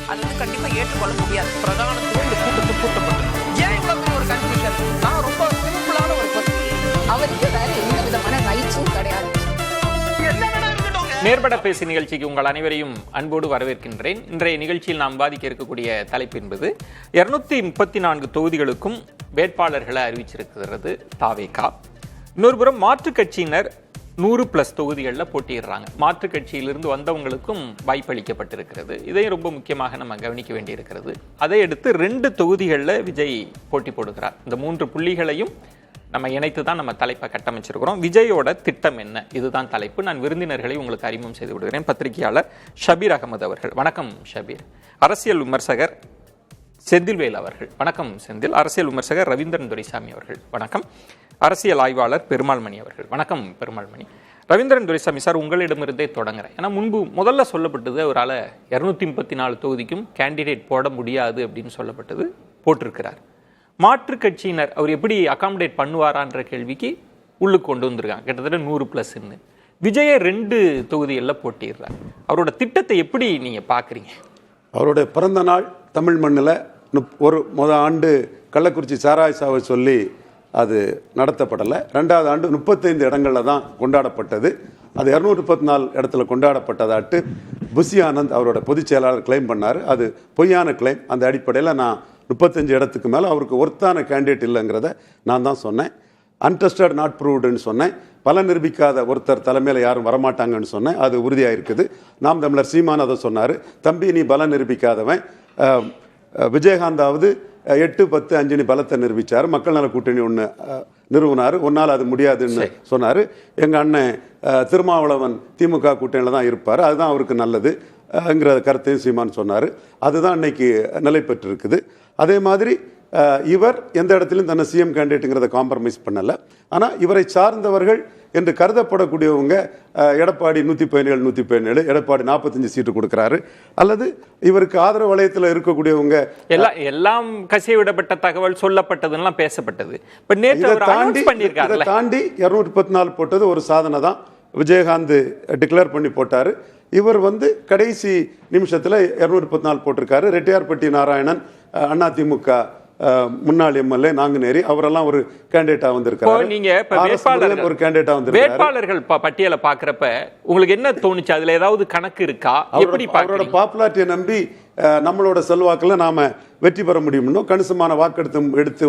அது வந்து கண்டிப்பா ஏற்றுக்கொள்ள முடியாது. பிரதானத்துவம் இந்த கூட்டத்துக்கு கூட்டப்பட்டது. ஏன் இவ்வளவு பெரிய ஒரு கன்ஃபியூஷன்? நான் ரொம்ப சிம்பிளான ஒரு அவருக்கு வேற எந்த விதமான ரைட்ஸும் கிடையாது. நேர்பட பேசி நிகழ்ச்சிக்கு உங்கள் அனைவரையும் அன்போடு வரவேற்கின்றேன். இன்றைய நிகழ்ச்சியில் நாம் பாதிக்க இருக்கக்கூடிய தலைப்பு என்பது 234 தொகுதிகளுக்கும் வேட்பாளர்களை அறிவிச்சிருக்கிறது தாவேகா. இன்னொரு புறம் மாற்றுக் கட்சியினர் 100+ தொகுதிகளில் போட்டியிடுறாங்க. மாற்றுக் கட்சியிலிருந்து வந்தவங்களுக்கும் வாய்ப்பளிக்கப்பட்டிருக்கிறது. இதையும் ரொம்ப முக்கியமாக நம்ம கவனிக்க வேண்டியிருக்கிறது. அதை அடுத்து 2 தொகுதிகளில் விஜய் போட்டி போடுகிறார். இந்த 3 புள்ளிகளையும் நம்ம இணைத்து தான் நம்ம தலைப்பை கட்டமைச்சிருக்கிறோம். விஜயோட திட்டம் என்ன, இதுதான் தலைப்பு. நான் விருந்தினர்களை உங்களுக்கு அறிமுகம் செய்து விடுகிறேன். பத்திரிகையாளர் ஷபீர் அகமது அவர்கள். வணக்கம் ஷபீர். அரசியல் விமர்சகர் செந்தில்வேல் அவர்கள். வணக்கம் செந்தில். அரசியல் விமர்சகர் ரவீந்திரன் துரைசாமி அவர்கள். வணக்கம். அரசியல் ஆய்வாளர் பெருமாள்மணி அவர்கள். வணக்கம் பெருமாள்மணி. ரவீந்திரன் துரைசாமி சார், உங்களிடமிருந்தே தொடங்குறேன். ஏன்னா முதல்ல சொல்லப்பட்டது அவரால் 234 தொகுதிக்கும் கேண்டிடேட் போட முடியாது அப்படின்னு சொல்லப்பட்டது. போட்டிருக்கிறார். மாற்றுக் கட்சியினர் அவர் எப்படி அகாமடேட் பண்ணுவாரான்ற கேள்விக்கு உள்ளுக்கு கொண்டு வந்திருக்காங்க. கிட்டத்தட்ட 100+. விஜயை 2 தொகுதிகளில் போட்டிடுறார். அவரோட திட்டத்தை எப்படி நீங்க பாக்குறீங்க? அவருடைய பிறந்த நாள் தமிழ் மண்ணில் முதல் ஆண்டு கள்ளக்குறிச்சி சாராய சாவை சொல்லி அது நடத்தப்படலை. 2வது ஆண்டு 35 இடங்களில் தான் கொண்டாடப்பட்டது. அது 234 இடத்துல கொண்டாடப்பட்டதாட்டு புசி ஆனந்த் அவரோட பொதுச் செயலாளர் கிளைம் பண்ணார். அது பொய்யான கிளைம். அந்த அடிப்படையில் நான் 35 இடத்துக்கு மேலே அவருக்கு ஒர்த்தான கேண்டிடேட் இல்லைங்கிறத நான் தான் சொன்னேன். அன்டெஸ்டட் நாட் ப்ரூவ்டுன்னு சொன்னேன். பல நிரூபிக்காத ஒருத்தர் தலைமையில் யாரும் வரமாட்டாங்கன்னு சொன்னேன். அது உறுதியாக இருக்குது. நாம் தமிழர் சீமான் அதை சொன்னார். தம்பி, நீ பலம் நிரூபிக்காதவன். விஜயகாந்தாவது 8, 10, 5 நீ பலத்தை நிரூபித்தார். மக்கள் நல கூட்டணி ஒன்று நிறுவனார். ஒன்னால் அது முடியாதுன்னு சொன்னார். எங்கள் அண்ணன் திருமாவளவன் திமுக கூட்டணியில் தான் இருப்பார், அதுதான் அவருக்கு நல்லதுங்கிற கருத்தையும் சீமான் சொன்னார். அதுதான் இன்னைக்கு நிலை பெற்றிருக்குது. அதே மாதிரி இவர் எந்த இடத்துலையும் தன்னை சிஎம் கேண்டிடேட்டுங்கிறத காம்ப்ரமைஸ் பண்ணலை. ஆனால் இவரை சார்ந்தவர்கள் என்று கருதப்படக்கூடியவங்க எடப்பாடி 117, 117, எடப்பாடி 45 சீட்டு கொடுக்கிறாரு. அல்லது இவருக்கு ஆதரவு வலயத்தில் இருக்கக்கூடியவங்க எல்லாம் கசிய விடப்பட்ட தகவல் சொல்லப்பட்டதுலாம் பேசப்பட்டது. தாண்டி 234 போட்டது ஒரு சாதனை தான். விஜயகாந்த் டிக்ளேர் பண்ணி போட்டார். இவர் கடைசி நிமிஷத்தில் 214 போட்டிருக்காரு. ரெட்டியார்பட்டி நாராயணன் அதிமுக முன்னாள் எம்எல்ஏ நாங்குநேரி அவரெல்லாம் ஒரு கேண்டிடேட்டா வந்திருக்காரு. நீங்க ஒரு கேண்டிடேட்டா வந்து வேட்பாளர்கள் பட்டியலை பாக்குறப்ப உங்களுக்கு என்ன தோணுச்சு? அதுல ஏதாவது கணக்கு இருக்கா? அவரோட பாப்புலாரிட்டியை நம்பி நம்மளோட செல்வாக்குல நாம வெற்றி பெற முடியும்னு, கணிசமான வாக்கெடுத்து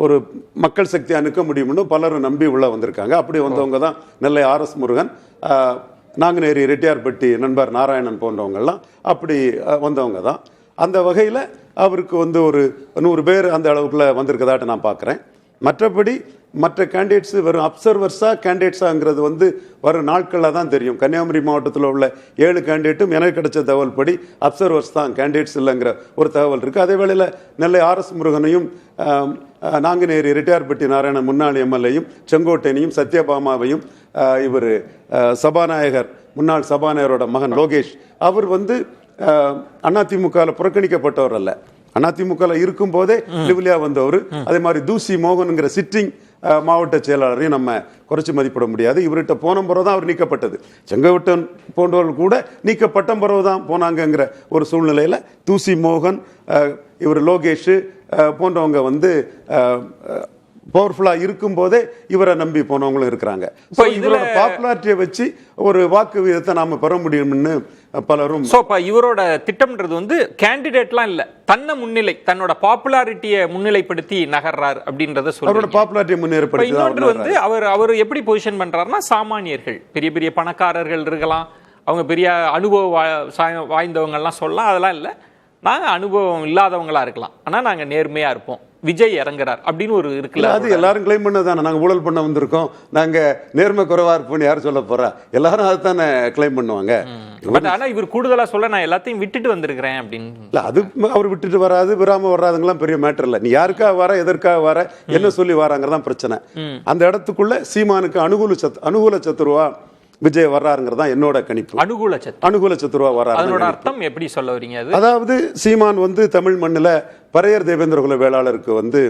ஒரு மக்கள் சக்தி அணுக்க முடியும்னு பலரும் நம்பி உள்ள வந்திருக்காங்க. அப்படி வந்தவங்க தான் நெல்லை RS முருகன், நாங்குநேரி ரெட்டியார்பட்டி நண்பர் நாராயணன் போன்றவங்கெல்லாம் அப்படி வந்தவங்க தான். அந்த வகையில் அவருக்கு ஒரு 100 பேர் அந்த அளவுக்குள்ள வந்திருக்கதாட்ட நான் பார்க்குறேன். மற்றபடி மற்ற கேண்டிடேட்ஸ் வெறும் அப்சர்வர்ஸாக கேண்டிடேட்ஸாங்கிறது வரும் நாட்களில் தான் தெரியும். கன்னியாகுமரி மாவட்டத்தில் உள்ள 7 கேண்டிடேட்டும் எனக்கு கிடைச்ச தகவல் படி அப்சர்வர்ஸ் தான், கேண்டிடேட்ஸ் இல்லைங்கிற ஒரு தகவல் இருக்குது. அதே வேளையில் நெல்லை RS முருகனையும் நாங்குநேரி ரெட்டியார்பட்டி நாராயணன் முன்னாள் எம்எல்ஏயும் செங்கோட்டையனையும் சத்யபாமாவையும் இவர் சபாநாயகர் முன்னாள் சபாநாயகரோட மகன் லோகேஷ் அவர் அதிமுகவில் புறக்கணிக்கப்பட்டவர் அல்ல. அதிமுக இருக்கும் போதே லிவ்லியா வந்தவர். அதே மாதிரி தூசி மோகன்ங்கிற சிட்டிங் மாவட்ட செயலாளரையும் நம்ம குறைச்சி மதிப்பிட முடியாது. இவர்கிட்ட போன பிறகு தான் அவர் நீக்கப்பட்டது. செங்கோட்டன் போன்றவர்கள் கூட நீக்கப்பட்ட பிறகு தான் போனாங்கிற ஒரு சூழ்நிலையில் தூசி மோகன், இவர் லோகேஷ் போன்றவங்க பவர்ஃபுல்லா இருக்கும் போதே இவரை நம்பி போனவங்களும் இருக்கிறாங்க. இவரோட பாப்புலாரிட்டியை வச்சு ஒரு வாக்கு விகிதத்தை நாம பெற முடியும்னு பலரும். இவரோட திட்டம்ன்றது கேண்டிடேட்லாம் இல்ல, தன்னோட பாப்புலாரிட்டியை முன்னிலைப்படுத்தி நகர்றார் அப்படின்றத அவரோட பாப்புலாரிட்டியை முன்னேறப்படுத்தி அவர் எப்படி பொசிஷன் பண்றாருன்னா, சாமானியர்கள், பெரிய பெரிய பணக்காரர்கள் இருக்கலாம், அவங்க பெரிய அனுபவம் வாய்ந்தவங்க எல்லாம் சொல்லலாம், அதெல்லாம் இல்லை, நாங்க அனுபவம் இல்லாதவங்களா இருக்கலாம், ஆனா நாங்க நேர்மையா இருப்போம், விஜய் இறங்குறார் அப்படின்னு ஒரு இருக்குல்ல. அது எல்லாரும் கிளைம் பண்ணதானே. நாங்க ஊழல் பண்ண வந்திருக்கோம், நாங்க நேர்மை குறைவா இருப்போம் யாரும் சொல்ல போறா? எல்லாரும் அதுதானே கிளைம் பண்ணுவாங்க. ஆனா இவர் கூடுதலா சொல்ல நான் எல்லாத்தையும் விட்டுட்டு வந்திருக்கிறேன் அப்படின்னு. அது அவர் விட்டுட்டு வராது, விராம வராதுங்கெல்லாம் பெரிய மேட்டர் இல்லை. நீ யாருக்காக வர, எதற்காக வர, என்ன சொல்லி வராங்கிறதான் பிரச்சனை. அந்த இடத்துக்குள்ள சீமானுக்கு அனுகூல சத்துருவா விஜய் வர்றாருங்கிறது தான் என்னோட கணிப்பு. அனுகூல சத்துருவா வர்றாரு. அதனோட அர்த்தம் எப்படி சொல்ல வரீங்க? அதாவது சீமான் தமிழ் மண்ணில் பறையர் தேவேந்திரகுல வேளாளருக்கு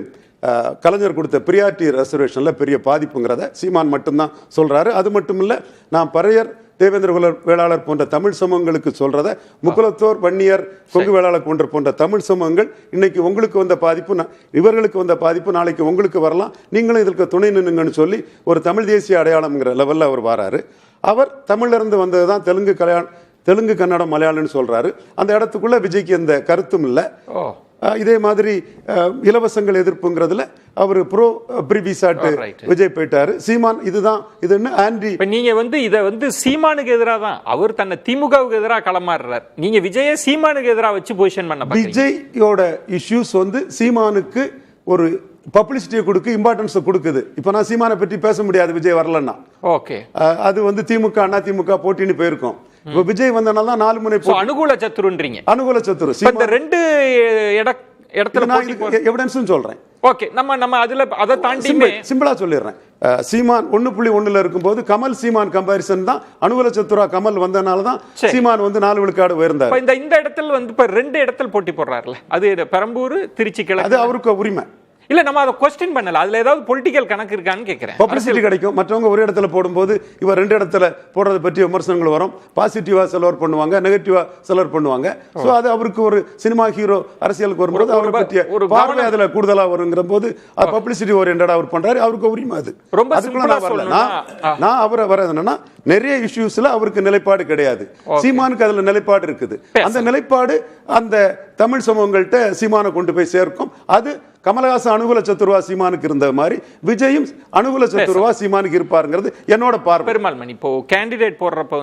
கலைஞர் கொடுத்த பிரியாரிட்டி ரிசர்வேஷன்ல பெரிய பாதிப்புங்கிறத சீமான் மட்டும்தான் சொல்றாரு. அது மட்டும் இல்லை, நான் பறையர் தேவேந்திர குல வேளாளர் போன்ற தமிழ் சமூகங்களுக்கு சொல்றத முக்குலத்தோர், வன்னியர், கொங்கு வேளாளர் போன்ற தமிழ் சமூகங்கள் இன்னைக்கு உங்களுக்கு வந்த பாதிப்பு இவர்களுக்கு வந்த பாதிப்பு நாளைக்கு உங்களுக்கு வரலாம், நீங்களும் இதற்கு துணை நின்னுங்கன்னு சொல்லி ஒரு தமிழ் தேசிய அடையாளம்ங்கிற லெவல்ல அவர் வராரு. அவர் தமிழ்ல இருந்து வந்ததுதான் தெலுங்கு, கன்னடம், மலையாளம்னு சொல்றாரு. அந்த இடத்துக்குள்ள விஜய்க்கு எந்த கருத்தும் இல்லை. இதே மாதிரி இலவசங்கள் எதிர்ப்புங்கிறதுல அவர் ப்ரோ பிரிவிசாட்டு விஜய் போயிட்டாரு. சீமான் இதுன்னு ஆன்டி. நீங்க இதை சீமானுக்கு எதிராக தான் அவர் தன்னை திமுகவுக்கு எதிராக களமாடுறார். நீங்க விஜயை சீமானுக்கு எதிராக வச்சு பொசிஷன் பண்ண விஜயோட இஷ்யூஸ் சீமானுக்கு ஒரு பப்ளிசிட்டியை கொடுக்கு, இம்பார்ட்டன்ஸ் கொடுக்குது. இப்ப நான் சீமானை பற்றி பேச முடியாது விஜய் வரலன்னா. ஓகே, அது திமுக அண்ணா திமுக போட்டின்னு போயிருக்கோம். இப்ப விஜய் வந்தனால தான் 4 முனை அனுகூல சத்துருன்றீங்க. அனுகூல சத்துரு இந்த 2 இடத்துல எவிடன்ஸ் சொல்றேன். ஓகே, நம்ம அதுல அதை தாண்டி சிம்பிளா சொல்லிடுறேன். சீமான் 1.1 இருக்கும்போது கமல் சீமான் கம்பாரிசன் தான். அனுகூல சத்துரா கமல் வந்தனால தான் சீமான் 4 விழுக்காடு உயர்ந்தார். இந்த இடத்துல இப்ப 2 இடத்துல போட்டி போடுறாருல, அது பெரம்பூர், திருச்சி கிழக்கு, அது அவருக்கு உரிமை இல்ல. நம்ம அதை क्वेश्चन பண்ணல, அதுல ஏதாவது பொலிட்டிக்கல் கணக்கு இருக்கான்னு கேக்குறேன். பப்ளிசிட்டி கிடைக்கும். மற்றவங்க ஒரு இடத்துல போடும்போது இவர் 2 இடத்துல போடுறத பற்றி விமர்சனங்கள் வரும். பாசிட்டிவா செலவர் பண்ணுவாங்க, நெகட்டிவா செலவர் பண்ணுவாங்க. சோ அது அவருக்கு ஒரு சினிமா ஹீரோ அரசியலுக்கு வரும்போது அவரை பற்றிய பார்வை அதுல கூடுதலா வருங்கிற போது அது பப்ளிசிட்டி ஓரியன்டா அவர் பண்றாரு. அவருக்கு உரிமை அது. அதுக்குள்ள நான் வரல. நான் அவரை வர்றது என்னன்னா, நிறைய இஷ்யூஸ்ல அவருக்கு நிலைப்பாடு கிடையாது. சீமானுக்கு அதுல நிலைப்பாடு இருக்குது. அந்த நிலைப்பாடு அந்த தமிழ் சமூகங்கள்ட்ட சீமானை கொண்டு போய் சேர்க்கும். அது கமலஹாசன் அனுகூல சத்துருவா சீமானுக்கு இருந்த மாதிரி விஜயும் அனுகூல சத்துருவா சீமானுக்கு இருப்பாருங்கிறது என்னோட பார்வை. பெருமாள் மணி, இப்போ கேண்டிடேட் போடுறப்ப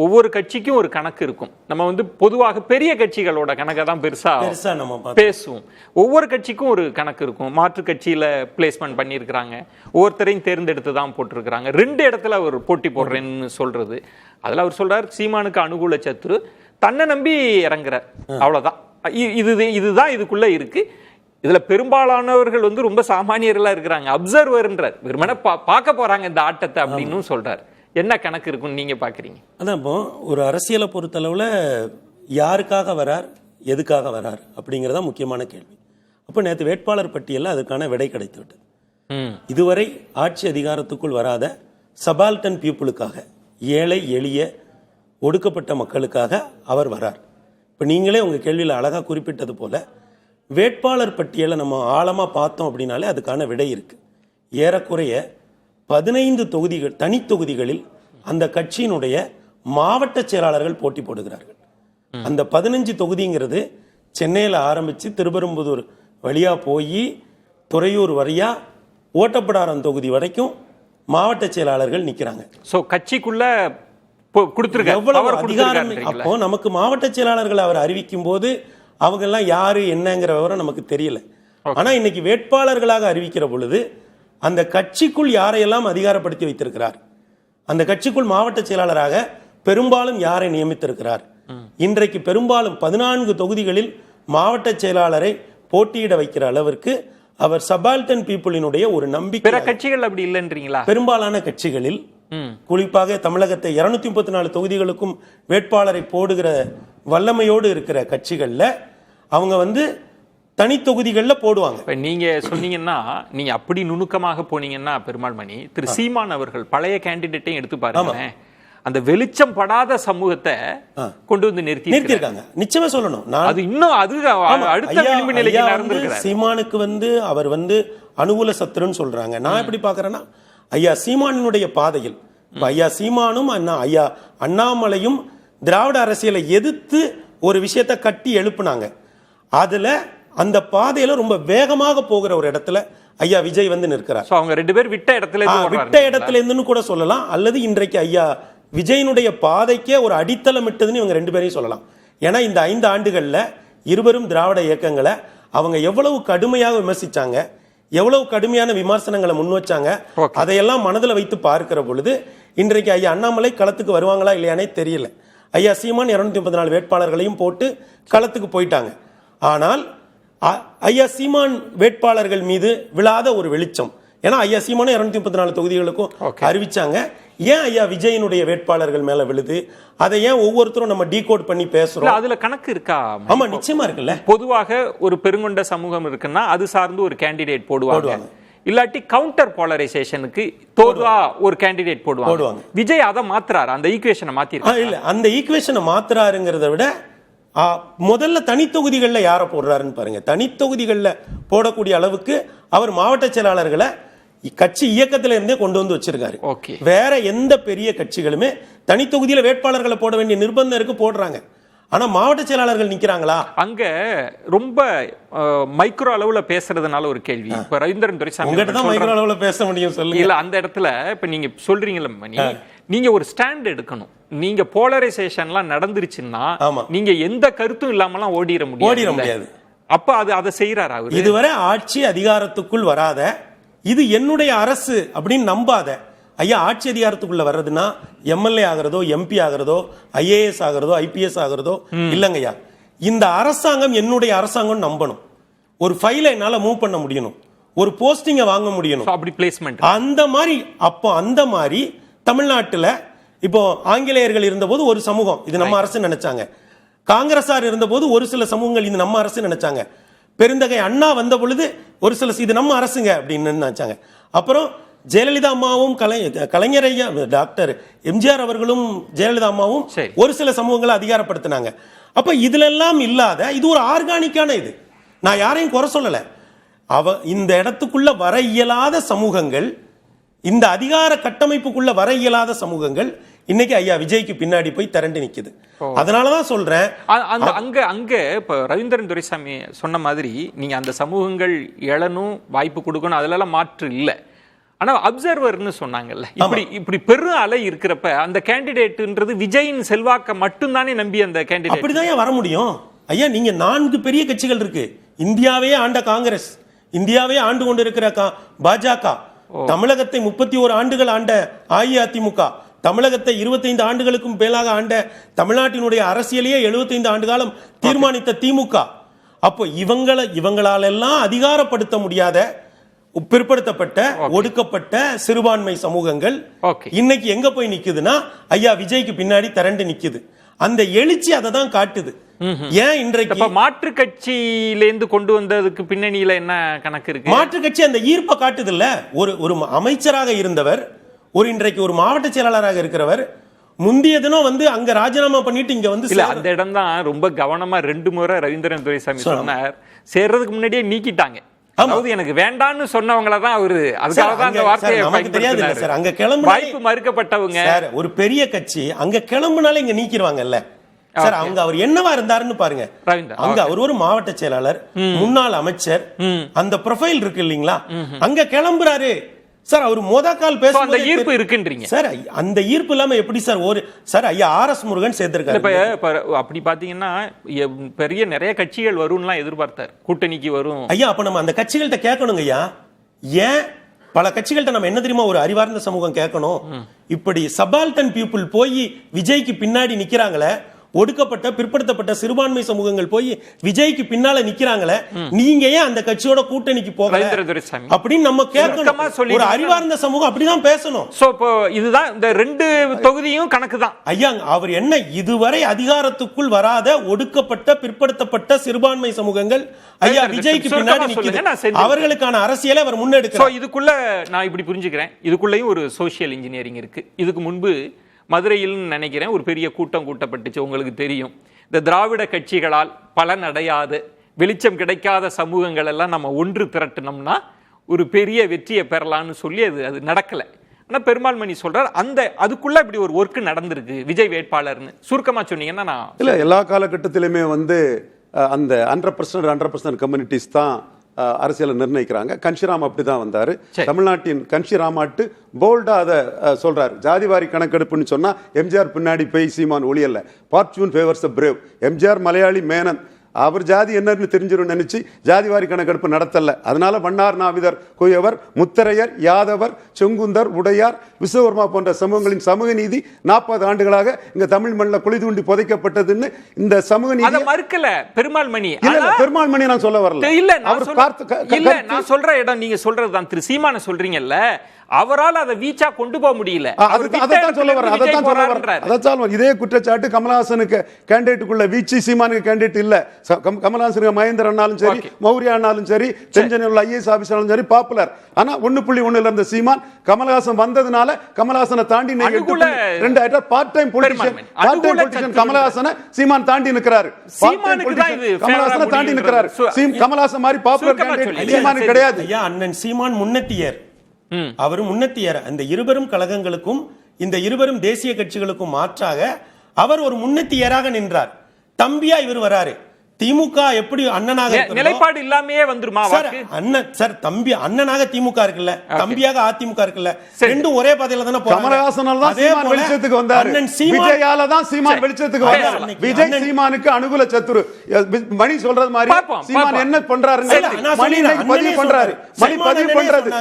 ஒவ்வொரு கட்சிக்கும் ஒரு கணக்கு இருக்கும். நம்ம பொதுவாக பெரிய கட்சிகளோட கணக்கை தான் பெருசா நம்ம பேசுவோம். ஒவ்வொரு கட்சிக்கும் ஒரு கணக்கு இருக்கும். மாற்று கட்சியில பிளேஸ்மெண்ட் பண்ணியிருக்கிறாங்க, ஒவ்வொருத்தரையும் தேர்ந்தெடுத்து தான் போட்டிருக்கிறாங்க. 2 இடத்துல அவர் போட்டி போடுறேன்னு சொல்றது, அதுல அவர் சொல்றாரு சீமானுக்கு அனுகூல சத்துரு, தன்னை நம்பி இறங்குறார், அவ்வளவுதான். இதுதான் இதுக்குள்ள இருக்கு. இதுல பெரும்பாலானவர்கள் ரொம்ப சாமானியர்களா இருக்கிறாங்க, அப்சர்வர்ன்றார், வெறுமனே பார்க்க போறாங்க இந்த ஆட்டத்தை அப்படின்னு சொல்றாரு. என்ன கணக்கு இருக்குன்னு நீங்க பாக்குறீங்க? அதான் இப்போ ஒரு அரசியலை பொறுத்தளவுல யாருக்காக வரார், எதுக்காக வரார் அப்படிங்கறத முக்கியமான கேள்வி. அப்போ நேற்று வேட்பாளர் பட்டியலில் அதுக்கான விடை கிடைத்து விட்டது. இதுவரை ஆட்சி அதிகாரத்துக்குள் வராத சபால்டன் பீப்புளுக்காக, ஏழை எளிய ஒடுக்கப்பட்ட மக்களுக்காக அவர் வரார். இப்போ நீங்களே உங்க கேள்வியில் அழகா குறிப்பிட்டது போல வேட்பாளர் பட்டியலை நம்ம ஆழமாக பார்த்தோம் அப்படின்னாலே அதுக்கான விடை இருக்கு. ஏறக்குறைய 15 தொகுதிகள், தனி தொகுதிகளில் அந்த கட்சியினுடைய மாவட்ட செயலாளர்கள் போட்டி போடுகிறார்கள். அந்த 15 தொகுதிங்கிறது சென்னையில் ஆரம்பித்து திருப்பெரும்புதூர் வழியா போய் துறையூர் வழியா ஓட்டப்பிடாரம் தொகுதி வரைக்கும் மாவட்ட செயலாளர்கள் நிற்கிறாங்க. ஸோ கட்சிக்குள்ள எவ்வளவு அதிகாரம். அப்போ நமக்கு மாவட்ட செயலாளர்கள் அவர் அறிவிக்கும் போது அவங்க எல்லாம் யாரு என்னங்கிற விவரம் நமக்கு தெரியல. ஆனா இன்னைக்கு வேட்பாளர்களாக அறிவிக்கிற பொழுது அந்த கட்சிக்குள் யாரையெல்லாம் அதிகாரப்படுத்தி வைத்திருக்கிறார், அந்த கட்சிக்குள் மாவட்ட செயலாளராக பெரும்பாலும் யாரை நியமித்திருக்கிறார். இன்றைக்கு பெரும்பாலும் 14 தொகுதிகளில் மாவட்ட செயலாளரை போட்டியிட வைக்கிற அளவிற்கு அவர் சபால்டன் பீப்புளினுடைய ஒரு நம்பிக்கை. பிற கட்சிகள் அப்படி இல்லைன்றீங்களா? பெரும்பாலான கட்சிகளில், குறிப்பாக தமிழகத்தை 234 தொகுதிகளுக்கும் வேட்பாளரை போடுகிற வல்லமையோடு இருக்கிற கட்சிகள்ல அவங்க தனி தொகுதிகளில் போடுவாங்க. நீங்க சொன்னீங்கன்னா, நீங்க அப்படி நுணுக்கமாக போனீங்கன்னா பெருமாள் மணி, திரு சீமான் அவர்கள் பழைய கேண்டிடேட்டையும் எடுத்து பாருங்க, அந்த வெளிச்சம் படாத சமூகத்தை கொண்டு நிறுத்திருக்காங்க. நிச்சயமா சொல்லணும், அது இன்னும் அடுத்த விளிம்பு நிலைக்கு நடந்திருக்கிறார். சீமானுக்கு அவர் அனுகூல சத்துருன்னு சொல்றாங்க. நான் எப்படி பாக்குறேன்னா, ஐயா சீமானுடைய பாதையில் ஐயா சீமானும் ஐயா அண்ணாமலையும் திராவிட அரசியலை எதிர்த்து ஒரு விஷயத்தை கட்டி எழுப்புனாங்க. அதுல அந்த பாதையில ரொம்ப வேகமாக போகிற ஒரு இடத்துல ஐயா விஜய் நிற்கிறார். அவங்க 2 பேர் விட்ட இடத்துல இருந்துன்னு கூட சொல்லலாம், அல்லது இன்றைக்கு ஐயா விஜயனுடைய பாதைக்கே ஒரு அடித்தளம் இட்டதுன்னு இவங்க 2 பேரையும் சொல்லலாம். ஏன்னா இந்த 5 ஆண்டுகள்ல இருவரும் திராவிட இயக்கங்களை அவங்க எவ்வளவு கடுமையாக விமர்சிச்சாங்க, எவ்வளவு கடுமையான விமர்சனங்களை முன் வச்சாங்க, அதையெல்லாம் மனதில் வைத்து பார்க்கிற பொழுது இன்றைக்கு ஐயா அண்ணாமலை களத்துக்கு வருவாங்களா இல்லையானே தெரியல. ஐயா சீமான் 234 வேட்பாளர்களையும் போட்டு களத்துக்கு போயிட்டாங்க. ஆனால் ஐயா சீமான் வேட்பாளர்கள் மீது விழாத ஒரு வெளிச்சம். ஏன்னா ஐயா சீமான் 234 தொகுதிகளுக்கும் அறிவிச்சாங்க. ஏன் ஐயா விஜயனுடைய வேட்பாளர்கள் மேல விழுது, அதை ஏன் ஒவ்வொருத்தரும் நம்ம டீகோட் பண்ணி பேசுறோம்? அதுல கணக்கு இருக்கா? ஆமா, நிச்சயமா இருக்குல்ல. பொதுவாக ஒரு பெருங்கொண்ட சமூகம் இருக்குன்னா அது சார்ந்து ஒரு கேண்டிடேட் போடுவாங்க. இல்லாட்டி கவுண்டர் போலரைசேஷனுக்கு தோதுவா ஒரு கேண்டிடேட் போடுவாங்க. விஜய் அதை மாத்துறாரு, அந்த ஈக்குவேஷனை மாத்திருக்காரு. இல்ல, அந்த ஈக்குவேஷனை மாத்துறாருங்கிறத விட முதல்ல தனித்தொகுதிகளில் யாரை போடுறாருன்னு பாருங்க. தனித்தொகுதிகளில் போடக்கூடிய அளவுக்கு அவர் மாவட்ட செயலாளர்களை கட்சி இயக்கத்தில இருந்தே கொண்டு வந்து வச்சிருக்காரு. வேற எந்த பெரிய கட்சிகளுமே தனித்தொகுதியில வேட்பாளர்களை போட வேண்டிய நிர்பந்தம் இருக்கு, போடுறாங்க. ஆனா மாவட்ட செயலாளர்கள் நிக்கிறாங்களா? அங்க ரொம்ப மைக்ரோ அளவுல பேசுறதுனால ஒரு கேள்வி. இப்ப ரவீந்திரன் துரைசாமி தான் மைக்ரோ அளவுல பேச முடியும் சொல்லுங்க. இல்ல, அந்த இடத்துல இப்ப நீங்க சொல்றீங்கல்ல மணி, நீங்க ஒரு ஸ்டாண்ட் எடுக்கணும். நீங்க போலரைசேஷன்லாம் நடந்துருச்சுன்னா நீங்க எந்த கருத்தும் இல்லாமலாம் ஓடிட முடியாது. அப்ப அதை செய்யறாரு அவர். இதுவரை ஆட்சி அதிகாரத்துக்குள் வராத, இது என்னுடைய அரசு அப்படின்னு நம்பாத, ஐயா ஆட்சி அதிகாரத்துக்குள்ள வர்றதுன்னா எம்எல்ஏ ஆகிறதோ, எம்பி ஆகிறதோ, ஐஏஎஸ் ஆகிறதோ, ஐபிஎஸ் ஆகிறதோ இல்லைங்கய்யா. இந்த அரசாங்கம் என்னுடைய அரசாங்கம் நம்பணும். ஒரு ஃபைலை என்னால மூவ் பண்ண முடியணும், ஒரு போஸ்டிங்கை வாங்க முடியணும், அப்படி பிளேஸ்மெண்ட் அந்த மாதிரி. அப்போ அந்த மாதிரி தமிழ்நாட்டில் இப்போ ஆங்கிலேயர்கள் இருந்தபோது ஒரு சமூகம் இது நம்ம அரசு நினைச்சாங்க, காங்கிரசார் இருந்தபோது ஒரு சில சமூகங்கள் இது நம்ம அரசு நினைச்சாங்க, பெருந்தகை அண்ணா வந்த பொழுது ஒரு சில இது நம்ம அரசுங்க அப்படின்னு நினைச்சாங்க. அப்புறம் ஜெயலலிதா அம்மாவும் கலைஞர் ஐயா டாக்டர் எம்ஜிஆர் அவர்களும் ஜெயலலிதா அம்மாவும் ஒரு சில சமூகங்களை அதிகாரப்படுத்தினாங்க. அப்ப இதுல எல்லாம் இல்லாத இது ஒரு ஆர்கானிக்கான இது. நான் யாரையும் குறை சொல்லல. இந்த இடத்துக்குள்ள வர இயலாத சமூகங்கள், இந்த அதிகார கட்டமைப்புக்குள்ள வர இயலாத சமூகங்கள் இன்னைக்கு ஐயா விஜய்க்கு பின்னாடி போய் திரண்டு நிக்குது. அதனாலதான் சொல்றேன், அங்க இப்ப ரவீந்திரன் துரைசாமி சொன்ன மாதிரி நீங்க அந்த சமூகங்கள் எழணும், வாய்ப்பு கொடுக்கணும், அதுல எல்லாம் மாற்று இல்ல. ஆனா அப்சர்வர்னு சொன்னாங்கல்ல, இப்படி பெரும் அலை இருக்கிறப்ப அந்த கேண்டிடேட்ன்றது விஜயின் செல்வாக்க மட்டும்தானே நம்பி அந்த கேண்டிடேட் அப்படிதான் வர முடியும். ஐயா நீங்க 4 பெரிய கட்சிகள் இருக்கு. இந்தியாவே ஆண்ட காங்கிரஸ், இந்தியாவே ஆண்டு கொண்டு இருக்கிற பாஜக, தமிழகத்தை 31 ஆண்டுகள் ஆண்ட அஇஅதிமுக, தமிழகத்தை 25 ஆண்டுகளுக்கும் மேலாக ஆண்ட தமிழ்நாட்டினுடைய அரசியலையே 75 ஆண்டு காலம் தீர்மானித்த திமுக. அப்போ இவங்களாலெல்லாம் அதிகாரப்படுத்த முடியாத பிற்படுத்தப்பட்ட ஒடுக்கப்பட்ட சிறுபான்மை சமூகங்கள் இன்னைக்கு எங்க போய் நிக்குதுன்னா ஐயா விஜய்க்கு பின்னாடி திரண்டு நிக்குது. அந்த எழுச்சி அதை தான் காட்டுது. ஏன் இன்றைக்கு மாற்று கட்சியிலேந்து கொண்டு வந்ததுக்கு பின்னணியில என்ன கணக்கு இருக்கு? மாற்று கட்சி அந்த ஈர்ப்பை காட்டுது இல்ல. ஒரு அமைச்சராக இருந்தவர், இன்றைக்கு ஒரு மாவட்ட செயலாளராக இருக்கிறவர், முந்தைய தினம் அங்க ராஜினாமா பண்ணிட்டு இங்க இல்ல, அந்த இடம் தான் ரொம்ப கவனமா 2 முறை ரவீந்திரன் துரைசாமி சொன்னார். சேர்றதுக்கு முன்னாடியே நீக்கிட்டாங்க. அதாவது எனக்கு வேண்டான்னு சொன்னவங்கள தான் அவரு அதுக்காக தான் அந்த வார்த்தையை பயன்படுத்தினார். சார் அங்க கிளம்பு வாய்ப்பு மறுக்கப்பட்டவங்க ஒரு பெரிய கட்சி அங்க கிளம்புனாலே இங்க நீக்கிடுவாங்கல்ல சார். அவங்க அவர் என்னவா இருந்தாருன்னு பாருங்க. அங்க அவர் ஒரு மாவட்ட செயலாளர், முன்னாள் அமைச்சர், அந்த ப்ரொஃபைல் இருக்கு இல்லீங்களா, அங்க கிளம்புறாரு சார். அவர் மோதக்கால் பேச அந்த ஈர்ப்பு இருக்குன்றீங்க சார். அந்த ஈர்ப்பு இல்லாம எப்படி சார் சார் ஐயா ஆர்எஸ் முருகன் சேர்த்திருக்காரு. அப்படி பாத்தீங்கன்னா நிறைய கட்சிகள் வரும்லாம் எதிர்பார்த்தார், கூட்டணிக்கு வரும். ஐயா அப்ப நம்ம அந்த கட்சிகள்கிட்ட கேட்கணுங்க ஐயா. ஏன் பல கட்சிகள்கிட்ட நம்ம என்ன தெரியுமா ஒரு அறிவார்ந்த சமூகம் கேட்கணும், இப்படி சபால்டன் பீப்புள் போய் விஜய்க்கு பின்னாடி நிக்கிறாங்களே, ஒடுக்கப்பட்ட பிற்படுத்தப்பட்ட சிறுபான்மை சமூகங்கள் போய் விஜய்க்கு பின்னால நிக்கிறாங்களே, நீங்க ஏன் அந்த கட்சியோட கூட்டணிக்கு போகல அப்படின்னு நம்ம கேட்கணும். ஒரு அறிவார்ந்த சமூகம் அப்படிதான் பேசணும். இதுதான் இந்த 2 தொகுதியும் கணக்கு தான் ஐயா. அவர் என்ன இதுவரை அதிகாரத்துக்குள் வராத ஒடுக்கப்பட்ட பிற்படுத்தப்பட்ட சிறுபான்மை சமூகங்கள் ஐயா விஜய்க்கு பின்னாடி நிக்குது. அவர்களுக்கான அரசியலை அவர் முன்னெடுக்கிறார். இதுக்குள்ள நான் இப்படி புரிஞ்சுக்கிறேன், இதுக்குள்ளேயும் ஒரு சோசியல் இன்ஜினியரிங் இருக்கு. இதுக்கு முன்பு மதுரையில் நினைக்கிறேன் ஒரு பெரிய கூட்டம் கூட்டப்பட்டுச்சு. உங்களுக்கு தெரியும், இந்த திராவிட கட்சிகளால் பலன் அடையாத, வெளிச்சம் கிடைக்காத சமூகங்கள் எல்லாம் நம்ம ஒன்று திரட்டினோம்னா ஒரு பெரிய வெற்றியை பெறலாம்னு சொல்லி அது நடக்கல. ஆனா பெருமாள் மணி சொல்றார் அதுக்குள்ள இப்படி ஒரு ஒர்க் நடந்திருக்கு விஜய் வேட்பாளர்னு. சுருக்கமா சொன்னீங்கன்னா நான் இல்ல, எல்லா காலகட்டத்திலுமே அந்த 100% கம்யூனிட்டிஸ் தான் அரசியலை நிர்ணயிக்கிறாங்க. கன்ஷிராம் அப்படிதான் வந்தாரு. தமிழ்நாட்டின் கன்ஷிராமாட்டு போல்டா அதை சொல்றாரு. ஜாதிவாரி கணக்கெடுப்புன்னு சொன்னா எம்ஜிஆர் பின்னாடி போய் சீமான் ஒளியல்ல. ஃபார்ச்சூன் ஃபேவர்ஸ் தி பிரேவ். எம்ஜிஆர் மலையாளி மேனன், அவர் ஜாதி என்னன்னு தெரிஞ்சிடும் நினைச்சு ஜாதிவாரி கணக்கெடுப்பு நடத்தல. அதனால வண்ணார், நாவிதர், குயவர், முத்தரையர், யாதவர், செங்குந்தர், உடையார், விஸ்வவர்மா போன்ற சமூகங்களின் சமூக நீதி 40 ஆண்டுகளாக இங்க தமிழ் மண்ணில் குழி தூண்டி புதைக்கப்பட்டதுன்னு இந்த சமூக நீதி மறுக்கல பெருமாள் மணி. பெருமாள் மணி நான் சொல்ல வரல. இல்ல நான் சொல்ற இடம் நீங்க சொல்றதுதான். திரு சீமான சொல்றீங்கல்ல, அவரால் அதை வீச்சா கொண்டு போக முடியல. இதே குற்றச்சாட்டு கமலஹாசனுக்கு கேண்டிடேட்டுக்குள்ள வீச்சு சீமானுக்கு கேண்டிடேட் இல்ல. கமலஹாசனுக்கு மகேந்திர அண்ணாலும் சரி, மௌரியா அண்ணாலும் சரி, செஞ்சனில் உள்ள ஐஏஎஸ் ஆபீசராலும் சரி பாப்புலர். ஆனா 1.1 இருந்த சீமான் கமலஹாசன் வந்ததுனால கமலஹாசனை தாண்டி 2 ஆயிட்டார். பார்ட் டைம் பொலிட்டிஷியன் கமலஹாசனை சீமான் தாண்டி நிற்கிறாரு. கமலஹாசனை தாண்டி நிற்கிறாரு. கமலஹாசன் மாதிரி பாப்புலர் கேண்டிடேட் சீமானுக்கு கிடையாது. அண்ணன் சீமான் முன்னெட்டியர், அவர் முன்னெத்தியர். அந்த இருவரும் கழகங்களுக்கும் இந்த இருவரும் தேசிய கட்சிகளுக்கும் மாற்றாக அவர் ஒரு முன்னெத்தியராக நின்றார். தம்பியா இவர் வராரு. திமுக எப்படி அண்ணனாக நிலைப்பாடு இல்லாமயே வந்துருமா அண்ணன் சார்? தம்பி அண்ணனாக திமுக இருக்குல்ல, தம்பியாக அதிமுக இருக்குல்ல, ரெண்டும் ஒரே பாதையில தானே போறாங்க. கமலஹாசன் தான் சீமான் வெளிச்சத்துக்கு வந்தார். விஜயால தான் சீமான் வெளிச்சத்துக்கு வந்தார். விஜய் சீமானுக்கு அனுகூல சத்துரு. மணி சொல்றது மாதிரி சீமான் என்ன பண்றாரு? மணி பதிவு பண்றாரு. மணி பதிவு பண்றது.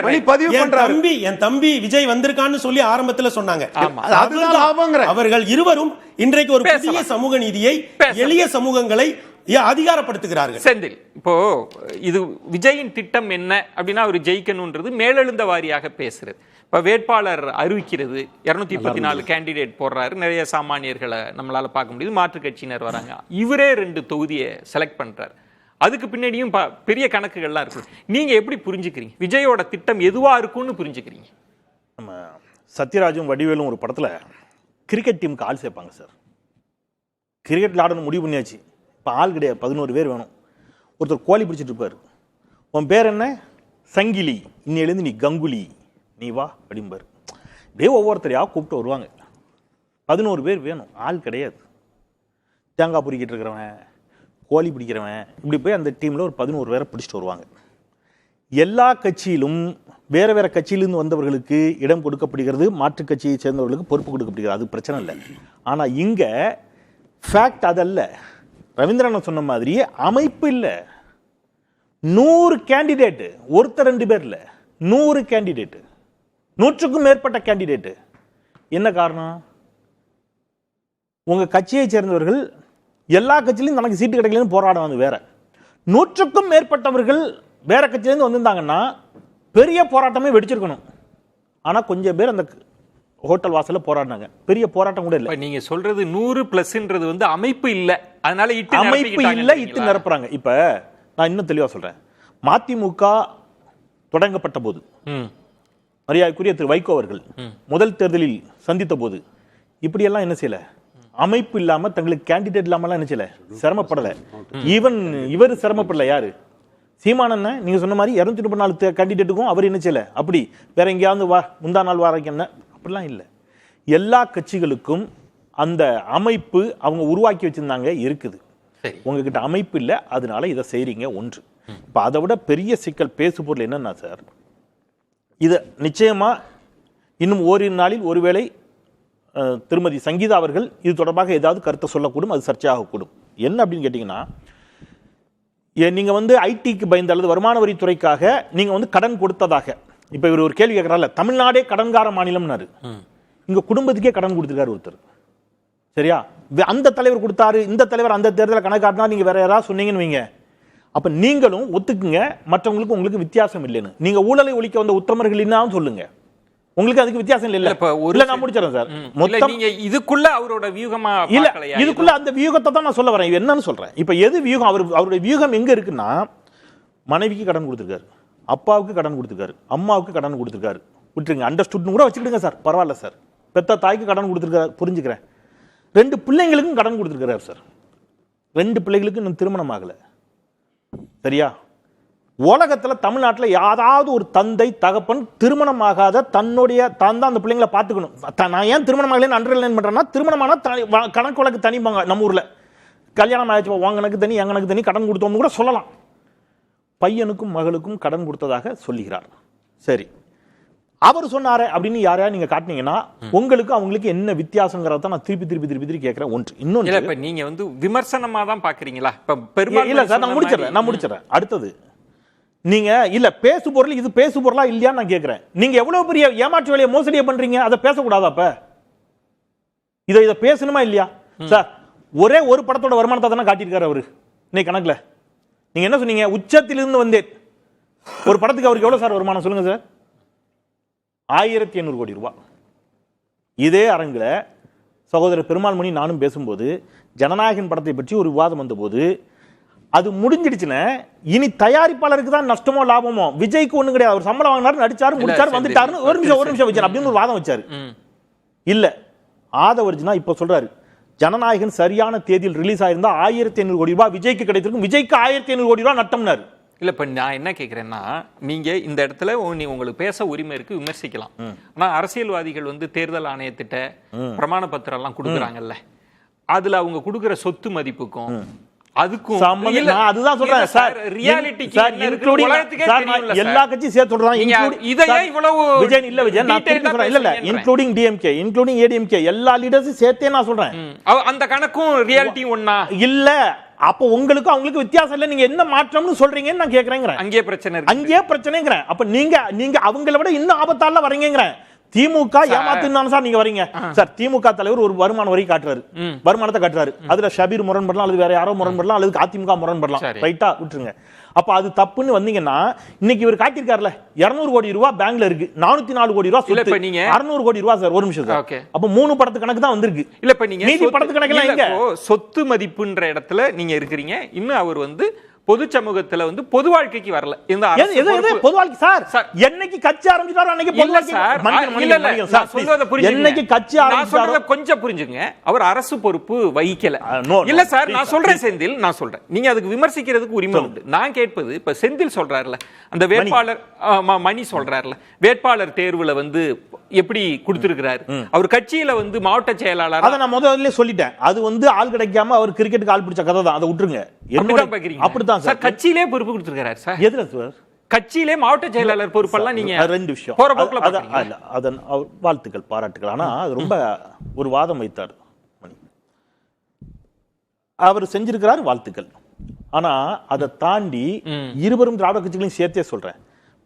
மணி பதிவு பண்றாரு. என் தம்பி விஜய் வந்திருக்கான்னு சொல்லி ஆரம்பத்துல சொன்னாங்க. அதுதான் லாபங்கற. அவர்கள் இருவரும் இன்றைக்கு ஒரு புதிய சமூக நீதியை, எளிய சமூகங்களை அதிகாரப்படுத்துகிறார்கள். செந்தில், இப்போ இது விஜயின் திட்டம் என்ன அப்படின்னா, அவர் ஜெயிக்கணும்ன்றது மேலெழுந்த வாரியாக பேசுறது. இப்ப வேட்பாளர் அறிவிக்கிறது, 234 கேண்டிடேட் போடுறாரு, நிறைய சாமானியர்களை நம்மளால பார்க்க முடியுது, மாற்று கட்சியினர் வராங்க, இவரே 2 தொகுதியை செலக்ட் பண்றாரு. அதுக்கு பின்னாடியும் பெரிய கணக்குகள்லாம் இருக்கு. நீங்க எப்படி புரிஞ்சுக்கிறீங்க விஜயோட திட்டம் எதுவா இருக்கும்னு புரிஞ்சுக்கிறீங்க? நம்ம சத்யராஜும் வடிவேலும் ஒரு படத்துல கிரிக்கெட் டீமுக்கு ஆள் சேர்ப்பாங்க சார். கிரிக்கெட் விளையாடணும் முடிவு பண்ணியாச்சு. இப்போ ஆள் கிடையாது, 11 பேர் வேணும். ஒருத்தர் கோழி பிடிச்சிட்டு இருப்பார். உன் பேர் என்ன? சங்கிலி. இன்னையிலேருந்து நீ கங்குலி, நீ வா அப்படிம்பார். இப்படியே ஒவ்வொருத்தரையா கூப்பிட்டு வருவாங்க. 11 பேர் வேணும், ஆள் கிடையாது. தேங்காய் பொறிக்கிட்டு இருக்கிறவன், கோழி பிடிக்கிறவன், இப்படி போய் அந்த டீமில் ஒரு 11 பேரை பிடிச்சிட்டு வருவாங்க. எல்லா கட்சியிலும் வேற வேற கட்சியிலிருந்து வந்தவர்களுக்கு இடம் கொடுக்கப்படுகிறது, மாற்றுக் கட்சியை சேர்ந்தவர்களுக்கு பொறுப்பு கொடுக்கப்படுகிறது. அது பிரச்சனை இல்லை. ஆனால் இங்கே ஃபேக்ட் அதல்ல. ரவீந்திரன் சொன்ன மாதிரி அமைப்பு இல்லை. 100 கேண்டிடேட்டு, ஒருத்தர் 2 பேர் இல்லை, 100 கேண்டிடேட்டு, 100க்கும் மேற்பட்ட கேண்டிடேட்டு. என்ன காரணம்? உங்க கட்சியை சேர்ந்தவர்கள் எல்லா கட்சியிலும் தனக்கு சீட்டு கிடைக்கலன்னு போராடுவாங்க. வேற 100க்கும் மேற்பட்டவர்கள் வேற கட்சியிலேருந்து வந்திருந்தாங்கன்னா பெரிய போராட்டமே வெடிச்சிருக்கணும். ஆனா கொஞ்சம் பேர் அந்த ஹோட்டல் வாசல்ல போராடினாங்க. பெரிய போராட்டம் கூட இல்லை. நீங்க சொல்றது 100+ன்றது வந்து அமைப்பு இல்ல, அதனால அமைப்பு இல்ல, இட்டு நிரப்புறாங்க. இப்ப நான் இன்னும் தெளிவா சொல்றேன். மதிமுக தொடங்கப்பட்ட போது மரியாதைக்குரிய திரு வைகோ அவர்கள் முதல் தேர்தலில் சந்தித்த போது இப்படி எல்லாம் என்ன செய்யல, அமைப்பு இல்லாம தங்களுக்கு கேண்டிடேட் இல்லாம என்ன செய்யல, சிரமப்படல. ஈவன் இவர் சிரமப்படல. யாரு? சீமானன். நீங்க சொன்ன மாதிரி 234 கேண்டிடேட்டுக்கும் அவர் என்ன செய்யல, அப்படி வேற எங்கேயாவது முந்தா நாள் வாரக்கு என்ன அப்படிலாம் இல்லை. எல்லா கட்சிகளுக்கும் அந்த அமைப்பு அவங்க உருவாக்கி வச்சிருந்தாங்க, இருக்குது. உங்ககிட்ட அமைப்பு இல்லை, அதனால இதை செய்றீங்க. ஒன்று. இப்போ அதை விட பெரிய சிக்கல் பேசு பொருள் என்னன்னா சார், இதை நிச்சயமா இன்னும் ஓரிரு நாளில் ஒருவேளை திருமதி சங்கீதா அவர்கள் இது தொடர்பாக ஏதாவது கருத்தை சொல்லக்கூடும், அது சர்ச்சையாகக்கூடும். என்ன அப்படின்னு கேட்டீங்கன்னா, நீங்க வந்து ஐடிக்கு பயந்த அல்லது வருமான வரித்துறைக்காக நீங்க வந்து கடன் கொடுத்ததாக இப்ப இவர் ஒரு கேள்வி கேட்கறாரு. தமிழ்நாடே கடன்கார மாநிலம்னாரு. இங்க குடும்பத்துக்கே கடன் கொடுத்திருக்காரு ஒருத்தர். சரியா? அந்த தலைவர் கொடுத்தாரு, இந்த தலைவர் அந்த தேர்தலை கணக்காட்டினா நீங்க வேற யாராவது சொன்னீங்கன்னு வைங்க, அப்ப நீங்களும் ஒத்துக்குங்க மற்றவங்களுக்கு உங்களுக்கு வித்தியாசம் இல்லைன்னு. நீங்க ஊழலை ஒழிக்க வந்த உத்தமர்கள் என்ன சொல்லுங்க, உங்களுக்கு அதுக்கு வித்தியாசம் இல்ல. இல்ல நான் முடிச்சறேன் சார். மொத்தம் நீங்க இதுக்குள்ள அவரோட வியூகமா பார்க்கலையா? இதுக்குள்ள அந்த வியூகத்தை தான் நான் சொல்ல வரேன். இது என்னன்னு சொல்றேன். இப்ப எது வியூகம்? அவருடைய வியூகம் எங்க இருக்குன்னா, மனைவிக்கு கடன் கொடுத்திருக்காரு, அப்பாவுக்கு கடன் கொடுத்திருக்காரு, அம்மாவுக்கு கடன் கொடுத்திருக்காரு. விட்டுருங்க, அண்டர்ஸ்டுட்னு கூட வச்சுக்கிடுங்க சார், பரவாயில்ல சார். பெத்த தாய்க்கு கடன் கொடுத்திருக்காரு, புரிஞ்சுக்கிறேன். 2 பிள்ளைங்களுக்கும் கடன் கொடுத்திருக்காரு சார். 2 பிள்ளைகளுக்கு இன்னும் திருமணம் ஆகல. சரியா? உலகத்துல தமிழ்நாட்டில் யாராவது ஒரு தந்தை தகப்பன் திருமணம் ஆகாத தன்னுடைய தான் அந்த பிள்ளைங்களை பார்த்துக்கணும். நான் ஏன் திருமணம் ஆகலன்னு அண்டர்லைன் பண்றேன்னா, திருமணமான கணக்கு வழக்கு தனிப்பாங்க. நம்ம ஊர்ல கல்யாணம் ஆயிடுச்சு, வாங்கனக்கு தனி எங்கனக்கு தனி கடன் கொடுத்தோம்னு கூட சொல்லலாம். பையனுக்கும் மகளுக்கும் கடன் கொடுத்ததாக சொல்லுகிறார். சரி, அவர் சொன்னாரு அப்படின்னு யாரையா நீங்க காட்டினீங்கன்னா உங்களுக்கு அவங்களுக்கு என்ன வித்தியாசங்கிறத நான் திருப்பி திருப்பி திருப்பி திருப்பி கேட்கிறேன். ஒன்று. இன்னொன்று, இப்ப நீங்க வந்து விமர்சனமா தான் பாக்குறீங்களா? இப்ப பெரும்பாலும் இல்ல சார், நான் முடிச்சிடறேன். அடுத்தது, நீங்க இல்ல பேசு பொருள் இது பேசு பொருளா இல்லையான்னு நான் கேட்கிறேன். நீங்க எவ்வளவு பெரிய ஏமாற்று வேலையை மோசடியை பண்றீங்க, அதை பேசக்கூடாதா? அப்ப இதை பேசணுமா இல்லையா சார்? ஒரே ஒரு படத்தோட வருமானத்தை தானே காட்டியிருக்காரு அவரு இன்னைக்கு கணக்குல. நீங்க என்ன சொன்னீங்க? உச்சத்திலிருந்து வந்தேன். ஒரு படத்துக்கு அவருக்கு எவ்வளவு சார் வருமானம் சொல்லுங்க சார்? 1500 கோடி ரூபாய். இதே அரங்கில் சகோதரர் பெருமாள் மணி நானும் பேசும்போது ஜனநாயகன் படத்தை பற்றி ஒரு விவாதம் வந்தபோது அது முடிஞ்சிடுச்சுன்னா இனி தயாரிப்பாளருக்கு தான் நஷ்டமோ லாபமோ, விஜய்க்கு ஒண்ணு கிடையாது. அவர் சம்பளம் வாங்கினாரு, நடிச்சாரு, முடிச்சாரு, வந்துட்டாருன்னு ஒரு நிமிஷம் வச்சாரு அப்படின்னு ஒரு வாதம் வச்சாரு. இல்ல ஆதவர்ஜினா இப்ப சொல்றாரு ஜனநாயகன் சரியான தேதியில் ரிலீஸ் ஆயிருந்தா 1500 கோடி ரூபாய் விஜய்க்கு கிடைத்திருக்கும், விஜய்க்கு 1500 கோடி ரூபாய் நட்டம்னாரு. இல்ல இப்ப நான் என்ன கேக்குறேன்னா, நீங்க இந்த இடத்துல உங்களுக்கு பேச உரிமை இருக்கு, விமர்சிக்கலாம். ஆனா அரசியல்வாதிகள் தேர்தல் ஆணையத்திட்ட பிரமாண பத்திரம் எல்லாம் கொடுக்குறாங்கல்ல, அதுல அவங்க கொடுக்கிற சொத்து மதிப்புக்கும் அதுக்கும் அதுதான் சொல்றேன் சார். ரியாலிட்டிக்கு எல்லா கட்சியும் சேர்த்து சொல்றாங்க. விஜய் இல்ல விஜய் நான் திருப்பி சொல்றேன். இல்ல இன்க்ளூடிங் டிஎம்கே, இன்க்ளூடிங் ஏடிஎம்கே, எல்லா லீடர்ஸையும் சேர்த்தே நான் சொல்றேன். அந்த கணக்கும் ரியாலிட்டி ஒண்ணா இல்ல. அப்ப உங்களுக்கு அவங்களுக்கு வித்தியாசம் இல்ல. நீங்க என்ன மாற்றம்னு சொல்றீங்கன்னு நான் கேக்குறேன். அங்கே பிரச்சனை இருக்கு, அங்கே பிரச்சனைங்கிறேன். அப்ப நீங்க அவங்கள விட இன்னும் ஆபத்தால வரீங்கிறேன். திமுக ஏமாத்துனாலும் சார் நீங்க வரீங்க சார். திமுக தலைவர் ஒரு வருமான வரி காட்டுறாரு, வருமானத்தை காட்டுறாரு. அதுல ஷபீர் முரண்படலாம், அல்லது வேற யாரோ முரண்படலாம், அல்லது அதிமுக முரண்படலாம். ரைட்டா விட்டுருங்க. அப்ப அது தப்புன்னு வந்தீங்கன்னா இன்னைக்கு இவர் காட்டியிருக்காருல 200 கோடி ரூபாய் பேங்க்ல இருக்கு, 404 கோடி ரூபாய் சொத்து, 600 கோடி ரூபாய் சார். ஒரு நிமிஷம் சார். அப்ப 3 படத்து கணக்கு தான் வந்திருக்கு. இல்ல இப்ப நீங்க மீதி படத்து கணக்கு எங்க? சொத்து மதிப்புன்ற இடத்துல நீங்க இருக்கிறீங்க. இன்னும் அவர் பொது சமூகத்துல பொது வாழ்க்கைக்கு வரல. இந்த பொது வாழ்க்கை சார் என்னைக்கு கட்சி ஆரம்பிச்சாரோ அன்னைக்கு பொது வாழ்க்கை. என்னைக்கு கட்சி ஆரம்பிச்சாரோ கொஞ்சம் புரிஞ்சுங்க. அவர் அரசு பொறுப்பு வகிக்கல. இல்ல சார் நான் சொல்றேன் செந்தில், நான் சொல்றேன். நீங்க அதுக்கு விமர்சிக்கிறதுக்கு உரிமை உண்டு. நான் கேட்பது இப்ப செந்தில் சொல்றாருல, அந்த வேட்பாளர் மணி சொல்றாருல, வேட்பாளர் தேர்வுல எப்படி கொடுத்திருக்கிறாரு அவர் கட்சியில மாவட்ட செயலாளர். அதை நான் முதல்ல சொல்லிட்டேன். அது ஆள் கிடைக்காம அவர் கிரிக்கெட்டுக்கு ஆள் பிடிச்ச கதை தான். அதை விட்டுருங்க. அப்படிதான் சார் கட்சியிலே பொறுப்பு கொடுத்திருக்காரு சார். எதுல சார்? கட்சியிலே மாவட்ட செயலாளர் பொறுப்பெல்லாம் நீங்க ரெண்டு விஷயம். அதன் வாழ்த்துக்கள், பாராட்டுகள். ஆனா அது ரொம்ப ஒரு வாதம் வைத்தார் அவர் செஞ்சிருக்கிறார், வாழ்த்துக்கள். ஆனா அதை தாண்டி இருவரும் திராவிட கட்சிகளையும் சேர்த்தே சொல்றேன்,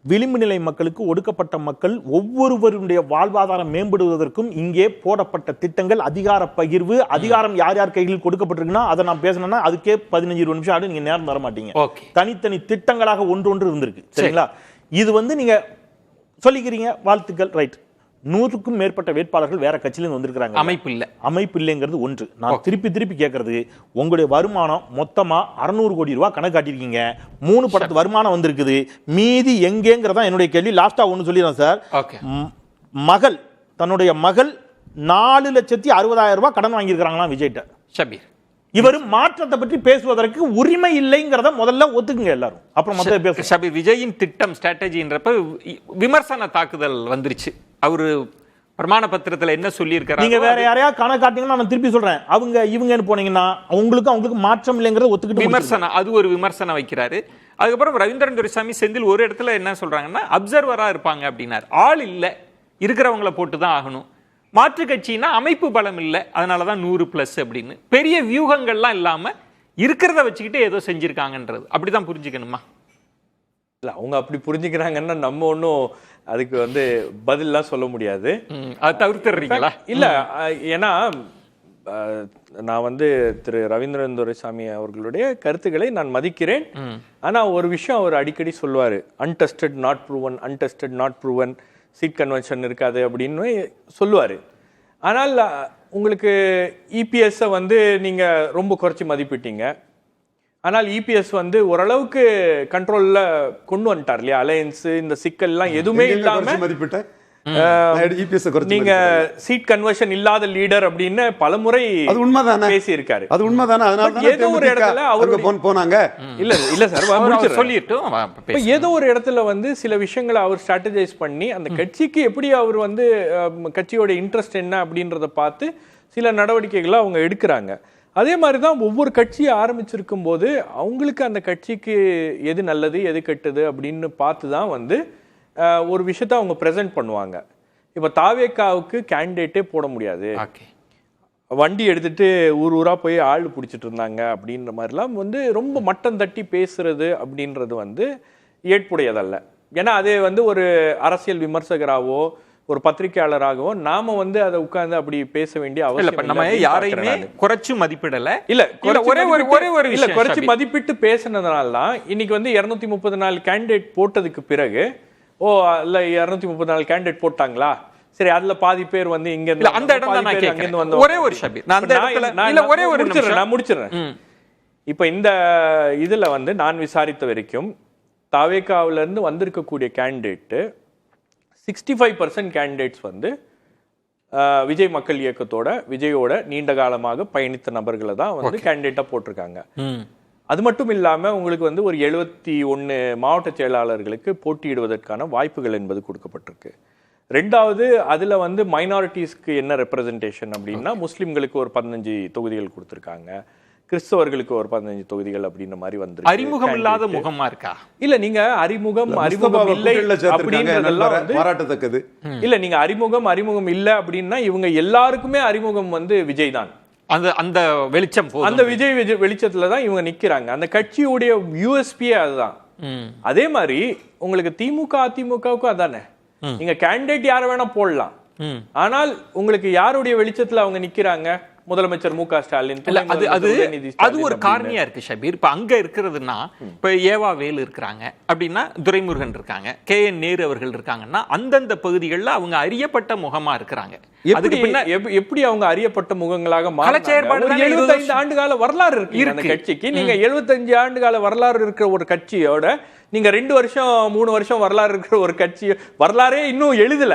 விளிம்பு நிலை மக்களுக்கு, ஒடுக்கப்பட்ட மக்கள் ஒவ்வொருவருடைய வாழ்வாதாரம் மேம்படுவதற்கும் இங்கே போடப்பட்ட திட்டங்கள், அதிகார பகிர்வு, அதிகாரம் யார் யார் கைகளில் கொடுக்கப்பட்டிருக்குன்னா அதை நான் பேசணும்னா அதுக்கே 15-20 நிமிஷம் ஆடு. நீங்க நேரம் தர மாட்டீங்க. தனித்தனி திட்டங்களாக ஒன்று இருந்திருக்கு. சரிங்களா? இது நீங்க சொல்லிக்கிறீங்க, வாழ்த்துக்கள், ரைட். 100க்கும் மேற்பட்ட வேட்பாளர்கள் வேற கட்சியில வந்திருக்காங்க. அமைப்பு இல்லைங்கிறது ஒன்று. நான் திருப்பி கேட்கறது, உங்களுடைய வருமானம் மொத்தமா 600 கோடி ரூபாய் கணக்கு காட்டியிருக்கீங்க. 3 படத்து வருமானம் வந்திருக்குது, மீதி எங்கேங்கிறதா என்னுடைய கேள்வி. லாஸ்டா ஒன்னு சொல்லிடுறேன் சார். தன்னுடைய மகள் 4,60,000 ரூபாய் கடன் வாங்கியிருக்காங்களாம் விஜய்ட்ட. ஷபீர் இவர் மாற்றத்தை பற்றி பேசுவதற்கு உரிமை இல்லைங்கிறத முதல்ல ஒத்துக்குங்க எல்லாரும், அப்புறம் மத்த பேச. ஷபீர் விஜயின் திட்டம் ஸ்ட்ராட்டஜின்றப்ப விமர்சன தாக்குதல் வந்துருச்சு. அவரு பிரமாண பத்திரத்துல என்ன சொல்லி இருக்காரு? நீங்க வேற யாரையா கணக்கு காட்டிங்கன்னா நான் திருப்பி சொல்றேன், இவங்கன்னு போனீங்கன்னா அவங்களுக்கு மாற்றம் இல்லைங்கிறத ஒத்துக்கிட்டு விமர்சனம், அது ஒரு விமர்சனம் வைக்கிறாரு. அதுக்கப்புறம் ரவீந்திரன் துரைசாமி செந்தில் ஒரு இடத்துல என்ன சொல்றாங்கன்னா, அப்சர்வரா இருப்பாங்க அப்படின்னாரு. ஆள் இல்ல, இருக்கிறவங்களை போட்டுதான் ஆகணும். மாற்று கட்சினா அமைப்பு பலம் இல்லை, அதனாலதான் 100+ அப்படின்னு பெரிய வியூகங்கள்லாம் இல்லாம இருக்கிறத வச்சுக்கிட்டு ஏதோ செஞ்சிருக்காங்கன்றது அப்படிதான் புரிஞ்சுக்கணுமா? இல்ல அவங்க அப்படி புரிஞ்சுக்கிறாங்கன்னா நம்ம ஒன்றும் அதுக்கு பதில்லாம் சொல்ல முடியாது. அதை தவிர்த்துறீங்களா? இல்ல, ஏன்னா நான் திரு ரவீந்திரன் துரைசாமி அவர்களுடைய கருத்துக்களை நான் மதிக்கிறேன். ஆனா ஒரு விஷயம் அவர் அடிக்கடி சொல்லுவாரு, untested not proven, untested not proven, seat convention இருக்காது அப்படின்னு சொல்லுவாரு. ஆனால் உங்களுக்கு இபிஎஸ் நீங்க ரொம்ப குறைச்சி மதிப்பிட்டீங்க. ஆனால் இபிஎஸ் ஓரளவுக்கு கண்ட்ரோல்ல கொண்டு வந்துட்டார் இல்லையா? அலையன்ஸ் இந்த சிக்கல் எல்லாம் எதுவுமே இல்லாம நீங்க சீட் கன்வர்ஷன் இல்லாத லீடர் அப்படின்னு பலமுறை பேசி இருக்காரு. அது உண்மைதானே? அதனால ஏதோ ஒரு இடத்துல அவரு போனாங்க. இல்ல சார் சொல்லிட்டு ஏதோ ஒரு இடத்துல சில விஷயங்களை அவர் ஸ்ட்ராட்டஜைஸ் பண்ணி அந்த கட்சிக்கு எப்படி அவர் கட்சியோட இன்ட்ரெஸ்ட் என்ன அப்படின்றத பார்த்து சில நடவடிக்கைகளை அவங்க எடுக்கிறாங்க. அதே மாதிரிதான் ஒவ்வொரு கட்சியை ஆரம்பிச்சிருக்கும் போது அவங்களுக்கு அந்த கட்சிக்கு எது நல்லது எது கெட்டது அப்படின்னு பார்த்துதான் ஒரு விஷயத்த அவங்க பிரசன்ட் பண்ணுவாங்க. இப்ப தாவேகாவுக்கு கேண்டிடேட்டே போட முடியாது, வண்டி எடுத்துட்டு ஊரா போய் ஆள் பிடிச்சிட்டு இருந்தாங்க அப்படின்ற மாதிரிலாம் ரொம்ப மட்டம் தட்டி பேசுறது அப்படின்றது ஏற்புடையதல்ல. ஏன்னா அதே ஒரு அரசியல் விமர்சகராகவோ ஒரு பத்திரிகையாளராகவும் நாம அதை உட்கார்ந்து அப்படி பேச வேண்டிய அவசியம் நம்ம யாரையுமே குறைச்சு மதிப்பிடல. இல்ல குறைச்சு மதிப்பிட்டு பேசினதுனால தான் இன்னைக்கு 234 கேண்டிடேட் போட்டதுக்கு பிறகு இல்ல 234 கேண்டிடேட் போட்டாங்களா, சரி அதுல பாதி பேர் வந்து இங்க இல்ல அந்த இடம் தான் நான் கேக்குறேன். ஒரே ஒரு ஷபீர் நான் அந்த இடத்துல இல்ல ஒரே ஒரு நிமிஷம் நான் முடிச்சிடுறேன். இப்ப இந்த இதுல வந்து நான் விசாரித்த வரைக்கும் தாவேகாவில இருந்து வந்திருக்கக்கூடிய கேண்டிடேட் 65% கேண்டிடேட்ஸ் வந்து விஜய் மக்கள் இயக்கத்தோட விஜயோட நீண்ட காலமாக பயணித்த நபர்களை தான் வந்து கேண்டிடேட்டா போட்டிருக்காங்க. அது மட்டும் இல்லாம உங்களுக்கு வந்து ஒரு 71 மாவட்ட செயலாளர்களுக்கு போட்டியிடுவதற்கான வாய்ப்புகள் என்பது கொடுக்கப்பட்டிருக்கு. ரெண்டாவது அதுல வந்து மைனாரிட்டிஸ்க்கு என்ன ரெப்ரசன்டேஷன் அப்படின்னா முஸ்லிம்களுக்கு ஒரு 15 தொகுதிகள் கொடுத்திருக்காங்க, கிறிஸ்தவர்களுக்கு ஒரு 15 தொகுதிகள் அப்படின்ற மாதிரி வந்து அறிமுகம் இல்லாத முகமா இருக்கா? இல்ல நீங்க அறிமுகம் இல்லை அப்படின்றதெல்லாம் வந்து பாராட்டத்தக்கது. இல்ல நீங்க அறிமுகம் இல்ல அப்படின்னா இவங்க எல்லாருக்குமே அறிமுகம் வந்து விஜய் தான். அந்த வெளிச்சம் அந்த விஜய் வெளிச்சத்துல தான் இவங்க நிக்கிறாங்க. அந்த கட்சியுடைய யூஎஸ்பியே அதுதான். அதே மாதிரி உங்களுக்கு திமுக அதிமுகவுக்கும் அதானே, நீங்க கேண்டிடேட் யார வேணா போடலாம், ஆனால் உங்களுக்கு யாருடைய வெளிச்சத்துல அவங்க நிக்கிறாங்க? முதலமைச்சர் மு க ஸ்டாலின். அது ஒரு காரணியா இருக்கு ஷபீர். இப்ப அங்க இருக்கிறதுனா இப்ப ஏவா வேலு இருக்காங்க அப்படின்னா, துரைமுருகன் இருக்காங்க, KN நேரு அவர்கள் இருக்காங்கன்னா அந்தந்த பகுதிகளில் அவங்க அறியப்பட்ட முகமா இருக்கிறாங்க. எப்படி அவங்க அறியப்பட்ட முகங்களாக மாறாங்க? 75 ஆண்டு கால வரலாறு இருக்கு அந்த கட்சிக்கு. நீங்க 75 ஆண்டு கால வரலாறு இருக்கிற ஒரு கட்சியோட நீங்க 2 வருஷம் 3 வருஷம் வரலாறு இருக்கிற ஒரு கட்சி வரலாறே இன்னும் எழுதல,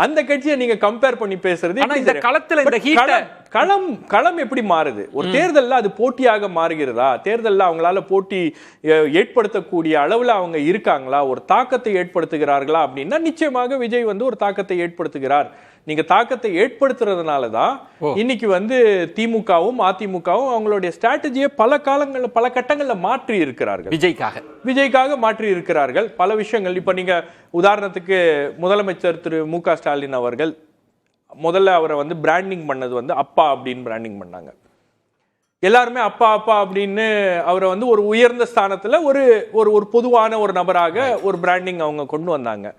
அந்த கட்சியை நீங்க கம்பேர் பண்ணி பேசுறது. இந்த களத்துல இந்த களம் எப்படி மாறுது? ஒரு தேர்தல்ல அது போட்டியாக மாறுகிறதா? தேர்தல்ல அவங்களால போட்டி ஏற்படுத்தக்கூடிய அளவுல அவங்க இருக்காங்களா? ஒரு தாக்கத்தை ஏற்படுத்துகிறார்களா அப்படின்னா நிச்சயமாக விஜய் வந்து ஒரு தாக்கத்தை ஏற்படுத்துகிறார். நீங்க தாக்கத்தை ஏற்படுத்துறதுனாலதான் இன்னைக்கு வந்து திமுகவும் அதிமுகவும் அவங்களுடைய ஸ்ட்ராட்டஜியை பல கட்டங்கள்ல மாற்றி இருக்கிறார்கள். விஜய்க்காக மாற்றி இருக்கிறார்கள் பல விஷயங்கள். இப்ப நீங்க உதாரணத்துக்கு முதலமைச்சர் திரு மு க ஸ்டாலின் அவர்கள் முதல்ல அவரை வந்து பிராண்டிங் பண்ணது வந்து அப்பா அப்படின்னு பிராண்டிங் பண்ணாங்க. எல்லாருமே அப்பா அப்பா அப்படின்னு அவரை வந்து ஒரு உயர்ந்த ஸ்தானத்துல ஒரு பொதுவான ஒரு நபராக ஒரு பிராண்டிங் அவங்க கொண்டு வந்தாங்க.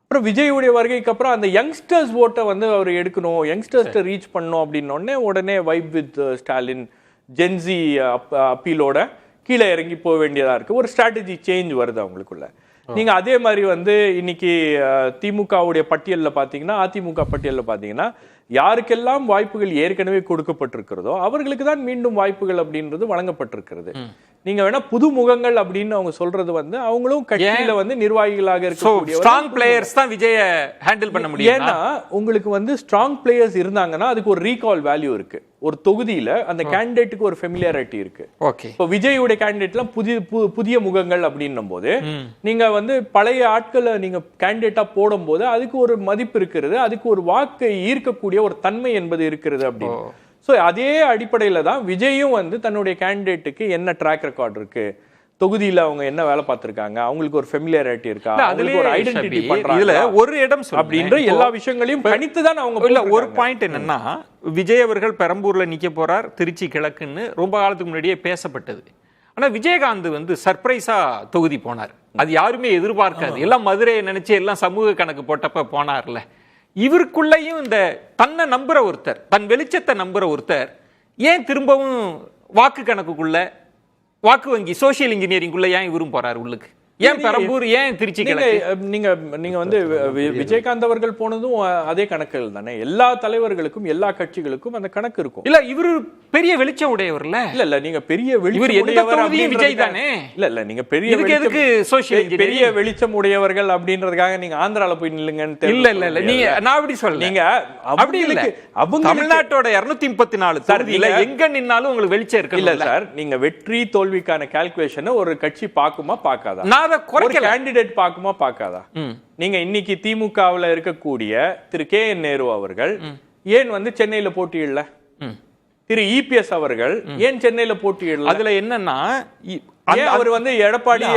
அப்புறம் விஜயுடைய வருகைக்கு அப்புறம் அந்த யங்ஸ்டர்ஸ் ஓட்டை வந்து அவர் எடுக்கணும், யங்ஸ்டர்ஸ்ட ரீச் பண்ணணும் உடனே வைப் வித் ஸ்டாலின் ஜென்சி அப்பீலோட கீழே இறங்கி போக வேண்டியதா இருக்கு. ஒரு ஸ்ட்ராட்டஜி சேஞ்ச் வருது அவங்களுக்குள்ள. நீங்க அதே மாதிரி வந்து இன்னைக்கு திமுகவுடைய பட்டியல்ல பாத்தீங்கன்னா, அதிமுக பட்டியல்ல பாத்தீங்கன்னா யாருக்கெல்லாம் வாய்ப்புகள் ஏற்கனவே கொடுக்கப்பட்டிருக்கிறதோ அவர்களுக்கு தான் மீண்டும் வாய்ப்புகள் அப்படின்றது வழங்கப்பட்டிருக்கிறது. நீங்க வேணா புது முகங்கள் அப்படின்னு அவங்க சொல்றது வந்து அவங்களும் கட்சியில வந்து நிர்வாகிகளாக இருக்கக்கூடிய ஸ்ட்ராங் பிளேயர்ஸ் தான் விஜய ஹேண்டில் பண்ண முடியும். ஏன்னா உங்களுக்கு வந்து ஸ்ட்ராங் பிளேயர்ஸ் இருந்தாங்கன்னா அதுக்கு ஒரு ரீகால் வேல்யூ இருக்கு. ஒரு தொகுதியில அந்த கேண்டிடேட்டுக்கு ஒரு ஃபெமிலியாரிட்டி இருக்கு. இப்போ விஜயோட கேண்டிடேட்லாம் புதிய முகங்கள் அப்படின்னும் போது நீங்க வந்து பழைய ஆட்களை நீங்க கேண்டிடேட்டா போடும் போது அதுக்கு ஒரு மதிப்பு இருக்கிறது, அதுக்கு ஒரு வாக்கை ஈர்க்கக்கூடிய ஒரு தன்மை என்பது இருக்கிறது அப்படின்னு. சோ அதே அடிப்படையில தான் விஜயும் வந்து தன்னுடைய கேண்டிடேட்டுக்கு என்ன ட்ராக் ரெக்கார்ட் இருக்கு, தொகுதியில அவங்க என்ன வேலை பார்த்திருக்காங்க, அவங்களுக்கு ஒரு ஃபெமிலியாரிட்டி இருக்கா, அவங்களுக்கு ஒரு ஐடென்டிட்டி பண்றாங்க, இதுல ஒரு இடம் அப்படின்ற எல்லா விஷயங்களையும் கணித்து தான் அவங்க. இல்ல ஒரு பாயிண்ட் என்னன்னா, விஜய் அவர்கள் பெரம்பூர்ல நிக்க போறார், திருச்சி கிழக்குன்னு ரொம்ப காலத்துக்கு முன்னாடியே பேசப்பட்டது. ஆனா விஜயகாந்த் வந்து சர்ப்ரைஸா தொகுதி போனார். அது யாருமே எதிர்பார்க்காது. எல்லாம் மதுரையை நினைச்சு எல்லாம் சமூக கணக்கு போட்டப்ப போனார்ல. இவருக்குள்ளேயும் இந்த தன்னை நம்புற ஒருத்தர், தன் வெளிச்சத்தை நம்புற ஒருத்தர் ஏன் திரும்பவும் வாக்கு கணக்குக்குள்ள, வாக்கு வங்கி சோசியல் இன்ஜினியரிங்குள்ள ஏன் இவரும் போறாரு உள்ளுக்கு? ஏன் பெரம்பூர், ஏன் திருச்சி? நீங்க வந்து விஜயகாந்த் அவர்கள் போனதும் அதே கணக்குகள் தானே. எல்லா தலைவர்களுக்கும் எல்லா கட்சிகளுக்கும் அந்த கணக்கு இருக்கும். இல்ல இவரு பெரிய வெளிச்சம் உடையவர்ல. இல்ல நீங்க பெரிய வெளிச்சம் விஜய் தானே. இல்ல நீங்க பெரிய வெளிச்சம் உடையவர்கள் அப்படின்றதுக்காக நீங்க ஆந்திரால போய் நில்லுங்கன்னு. இல்ல நீங்க நான் அப்படி சொல்ல. நீங்க அப்படி இல்ல, அவங்க தமிழ்நாட்டோட 234 தொகுதியில எங்க நின்னாலும் உங்களுக்கு வெளிச்சம் இருக்கு. இல்ல சார், நீங்க வெற்றி தோல்விக்கான கால்குலேஷன் ஒரு கட்சி பாக்குமா பாக்காதா? கேண்டிடேட் பாக்குமா பாக்காதா? நீங்க இன்னைக்கு திமுகவுல இருக்கக்கூடிய திரு KN நேரு அவர்கள் ஏன் வந்து சென்னையில போட்டியிடல? திரு EPS அவர்கள் ஏன் சென்னையில போட்டியிடல? அதுல என்னன்னா, அவர் வந்து எடப்பாடி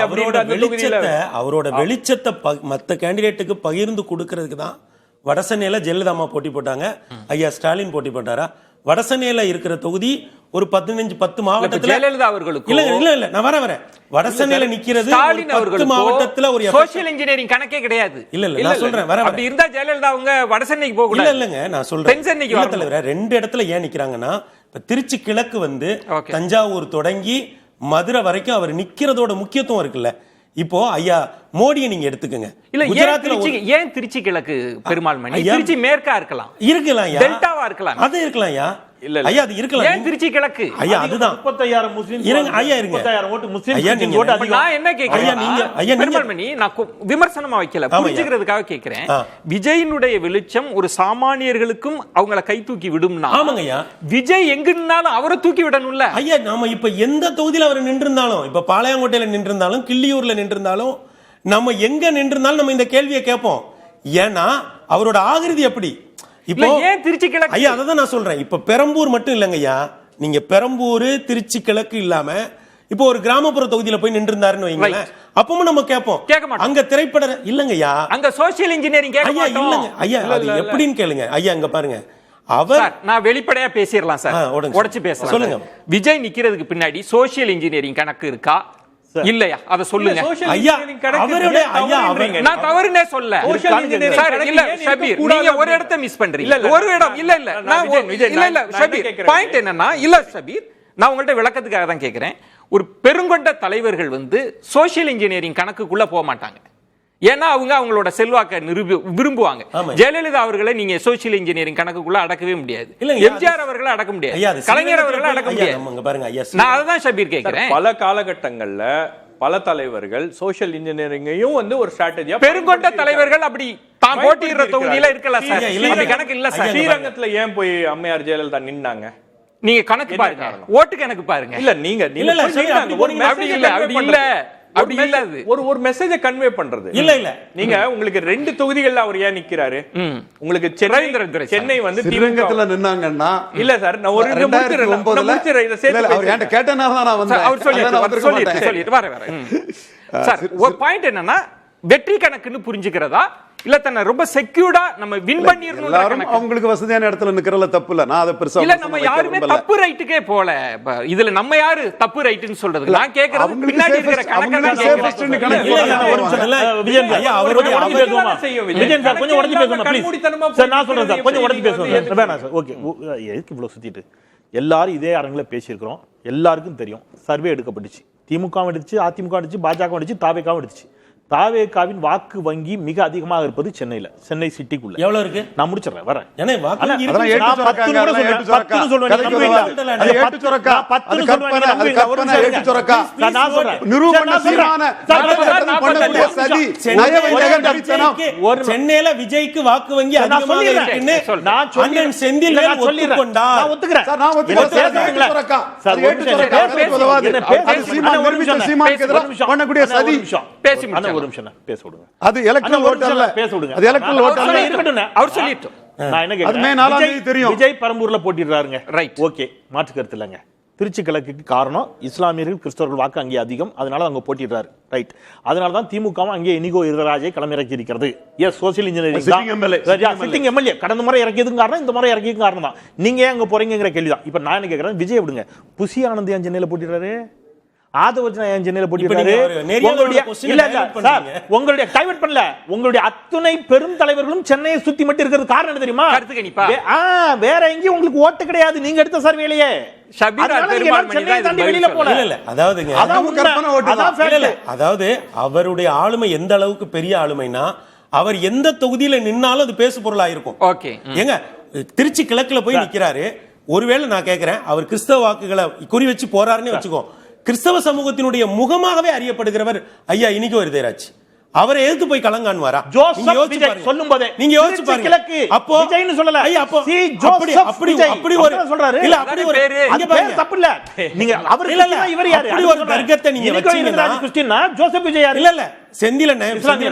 அவரோட வெளிச்சத்தை மத்த கேண்டிடேட்டுக்கு பகிர்ந்து கொடுக்கறதுக்கு தான் வடசென்னையில ஜெயலலிதா போட்டி போட்டாங்க, ஐயா ஸ்டாலின் போட்டி போட்டாரா? வடசென்னையில இருக்கிற தொகுதி ஒரு 10 மாவட்டத்துல ஜெயலலிதா அவர்களுக்கு இல்ல நான் வரேன். வடசென்னையில நிக்கிறது 10 மாவட்டத்துல ஒரு சோசியல் இன்ஜினியரிங் கணக்கே கிடையாது. இல்ல நான் சொல்றேன் அப்படி இருந்தா ஜெயலலிதா அவங்க வடசென்னைக்கு போக கூடாது. இல்லங்க நான் சொல்றேன் தென் சென்னைக்கு தலைவர 2 இடத்துல ஏன் நிக்கிறாங்கன்னா, இப்ப திருச்சி கிழக்கு வந்து தஞ்சாவூர் தொடங்கி மதுரை வரைக்கும் அவர் நிக்கிறதோட முக்கியத்துவம் இருக்குல்ல. இப்போ ஐயா மோடியை நீங்க எடுத்துக்கங்க. இல்ல குஜராத்ல ஏன் திருச்சி கிழக்கு பெருமாள் மணி? ஐயா, திருச்சி மேற்கா இருக்கலாம், இருக்கலாம், டெல்டாவா இருக்கலாம், அது இருக்கலாம் ஐயா. இல்ல ஐயா அது இருக்கலாம். ஏன் திருச்சி கிழக்கு? ஐயா அதுதான் 30,000 முஸ்லிம் இருங்க ஐயா, இருங்க 30,000 ஓட்டு முஸ்லிம் ஐயா, நீங்க ஓட்டு இப்ப அதிகம். நான் என்ன கேக்குறேன், ஐயா, பெருமாள் மணி, நான் விமர்சனமா வைக்கல, புரிஞ்சுக்கிறதுக்காக கேக்குறேன். விஜயினுடைய வெளிச்சம் ஒரு சாமானியர்களுக்கும் அவங்கள கை தூக்கி விடும்னா, ஆமாங்க ஐயா, விஜய் எங்கன்னாலும் அவரை தூக்கி விடணும்ல. ஐயா நாம இப்ப எந்த தொகுதியில அவர் நின்றிருந்தாலும், இப்ப பாளையங்கோட்டையில நின்றிருந்தாலும், கிள்ளியூர்ல நின்றிருந்தாலும், நம்ம எங்க நின்றிருந்தாலும் நம்ம இந்த கேள்வியை கேட்போம். ஏன்னா அவரோட ஆகிருதி எப்படி. இப்போ ஏன் திருச்சி கிழக்கு? ஐயா அதை தான் நான் சொல்றேன். இப்ப பெரம்பூர் மட்டும் இல்லைங்க ஐயா, நீங்க பெரம்பூர் திருச்சி கிழக்கு இல்லாம இப்போ ஒரு கிராமப்புற தொகுதியில போய் நின்றிருந்தாருன்னு வைங்களேன், அப்பவும் நம்ம கேட்போம். கேட்க மாட்டோம். அங்க திரைப்பட இல்லங்க ஐயா, அங்க சோசியல் இன்ஜினியரிங் கேட்க ஐயா மாட்டோம். இல்லங்க ஐயா, அது எப்படின்னு கேளுங்க ஐயா. இங்க பாருங்க, அவர் நான் வெளிப்படையா பேசிடலாம் சார், உடைச்சு பேசலாம். சொல்லுங்க. விஜய் நிக்கிறதுக்கு பின்னாடி சோசியல் இன்ஜினியரிங் கணக்கு இருக்கா இல்லையா, அத சொல்லுங்க ஐயா. அவருடைய ஐயா நான் தவறுனே சொல்ல சார். இல்ல ஷபீர், நீங்க ஒரு இடத்தை மிஸ் பண்றீங்க. ஒரு இடம் இல்ல இல்ல இல்ல ஷபீர், பாயிண்ட் என்னன்னா, இல்ல ஷபீர், நான் உங்கள்ட்ட விளக்கத்துக்காக தான் கேக்குறேன். ஒரு பெருங்கொண்ட தலைவர்கள் வந்து சோசியல் இன்ஜினியரிங் கணக்குக்குள்ள போக மாட்டாங்க. ஏன்னா அவங்க அவங்களோட செல்வாக்க விரும்புவாங்க. ஜெயலலிதா அவர்களை நீங்க சோசியல் இன்ஜினியரிங் கணக்குக்குள்ள அடக்கவே முடியாது. எம்ஜிஆர் அவர்களை அடக்க முடியாது, கலைஞர் அவர்களை அடக்க முடியாது. நான் அதான் ஷபீர் கேக்குறேன். பல காலகட்டங்கள்ல பல தலைவர்கள் சோசியல் இன்ஜினியரிங்கையும் வந்து ஒரு ஸ்ட்ராட்டஜியா, பெருங்கொண்ட தலைவர்கள் அப்படி தான் போட்டியிடுற தொகுதியில இருக்கல சார், அப்படி கணக்கு இல்ல சார். ஸ்ரீரங்கத்துல ஏன் போய் அம்மையார் ஜெயலலிதா நின்னாங்க? நீங்க கணக்கு பாருங்க, ஓட்டு கணக்கு பாருங்க. இல்ல நீங்க ஒரு மெசேஜ் கன்வே பண்றது இல்ல இல்ல. நீங்க உங்களுக்கு 2 தொகுதிகள்ல அவர் ஏன் நிக்கிறாரு? உங்களுக்கு சென்னை வந்து ஸ்ரீரங்கத்துல நின்னாங்கன்னா இல்ல சார், நான் ஒரு 2009 இத சேர்த்து அவர் என்கிட்ட கேட்டனால தான் நான் வந்தேன். அவர் சொல்லிட்டு வரேன் சார். ஒரு பாயிண்ட் என்னன்னா, வெற்றி கணக்குன்னு புரிஞ்சுக்கிறதா இல்ல தன்னை ரொம்ப செக்யூர்டா நம்ம வின் பண்ணிரணும். எல்லாரும் அவங்களுக்கு வசதியான இடத்துல நிக்கறல தப்பு இல்ல, நான் அத பெருசா இல்ல. நம்ம யாருமே தப்பு ரைட்டுக்கே போல. இதுல நம்ம யாரு தப்பு ரைட்னு சொல்றது? நான் கேக்குறது பின்னாடி இருக்கிற கணக்க தான் கேக்குறேன். விஜயன் ஐயா, அவருடைய விஜயன் சார் கொஞ்சம் உடைச்சு பேசணும் ப்ளீஸ் சார். நான் சொல்றேன் சார், கொஞ்சம் உடைச்சு பேசணும். வேணாம் சார், ஓகே. எதுக்கு இவ்வளவு சுத்திட்டு? எல்லாரும் இதே அரங்குல பேசியிருக்கிறோம், எல்லாருக்கும் தெரியும். சர்வே எடுக்கப்பட்டுச்சு, திமுக எடுத்துச்சு, அதிமுக எடுத்துச்சு, பாஜக எடுத்துச்சு, தாவேக எடுத்துச்சு. தாவேகாவின் வாக்கு வங்கி மிக அதிகமாக இருப்பது சென்னையில, சென்னை சிட்டிக்குள்ள. எவ்வளவு இருக்கு? நான் முடிச்சிடுறேன், வரேன். சென்னையில விஜய்க்கு வாக்கு வங்கி அதிகமாக இருக்குன்னு நான் சொன்னேன். செந்தில் ஒத்துக்கொண்டார். விஜய் பெரம்பூர்ல போட்டிடுறாருங்க, ரைட், ஓகே, மாற்று கருத்து இல்லைங்க. திருச்சி கிழக்குக்கு காரணம் இஸ்லாமியர்கள் கிறிஸ்தவர்கள் வாக்கு அங்கே அதிகம், அதனால அங்க போட்டிடுறாரு, ரைட். அதனால தான் திமுக அங்கே இனிகோ இருதராஜை களமிறக்கி இருக்கிறது. Yes, social engineering sitting MLA கடந்த முறை இறக்கியதுக்கு காரணம், இந்த முறை இறக்கியதுக்கு காரணம் தான். நீங்க அங்க போறீங்கிற கேள்விதான். இப்ப நான் என்ன கேட்கிறேன், விஜய் விடுங்க, புசி ஆனந்த் ஏன் சென்னையில போட்டிடுறாரு, ஆதவர்ஜனா ஏன் சென்னையில போட்டிடுறாரு? உங்களுடைய டைவர்ட் பண்ணல, உங்களுடைய அத்துணை பெரும் தலைவர்களும் சென்னையை சுத்தி மட்டும் இருக்கிறது காரணம் என்ன தெரியுமா? வேற எங்கேயும் உங்களுக்கு ஓட்டு கிடையாது, நீங்க எடுத்த சர்வேலையே. அதாவது அவருடைய ஆளுமை எந்த அளவுக்கு பெரிய ஆளுமைனா, அவர் எந்த தொகுதியில நின்னாலும் அது பேசு பொருளா இருக்கும். ஏங்க, திருச்சி கிழக்குல போய் நிக்கிறாரு. ஒருவேளை நான் கேட்கிறேன், அவர் கிறிஸ்தவ வாக்குகளை குறி வச்சு போறாருன்னு வச்சுக்கோ, கிறிஸ்தவ சமூகத்தினுடைய முகமாகவே அறியப்படுகிறவர் ஐயா இனிகோ இருதராஜ். அவரை எதிர்த்து போய் கலங்கான்வாரா? சொல்லும் போதே நீங்க யோசிச்சு பாருங்க. அப்போ விஜய்னு சொல்லல ஐயா, அப்போ அப்படி ஒரு சொல்றாரு இல்ல, அப்படி ஒரு அங்க பாருங்க, தப்பு இல்ல. நீங்க அவர் இல்ல இவர் யாரு? அப்படி ஒரு தர்க்கத்தை நீங்க வச்சீங்கன்னா கிறிஸ்டியனா ஜோசப் விஜய் யாரு? இல்ல இல்ல, செந்திலன்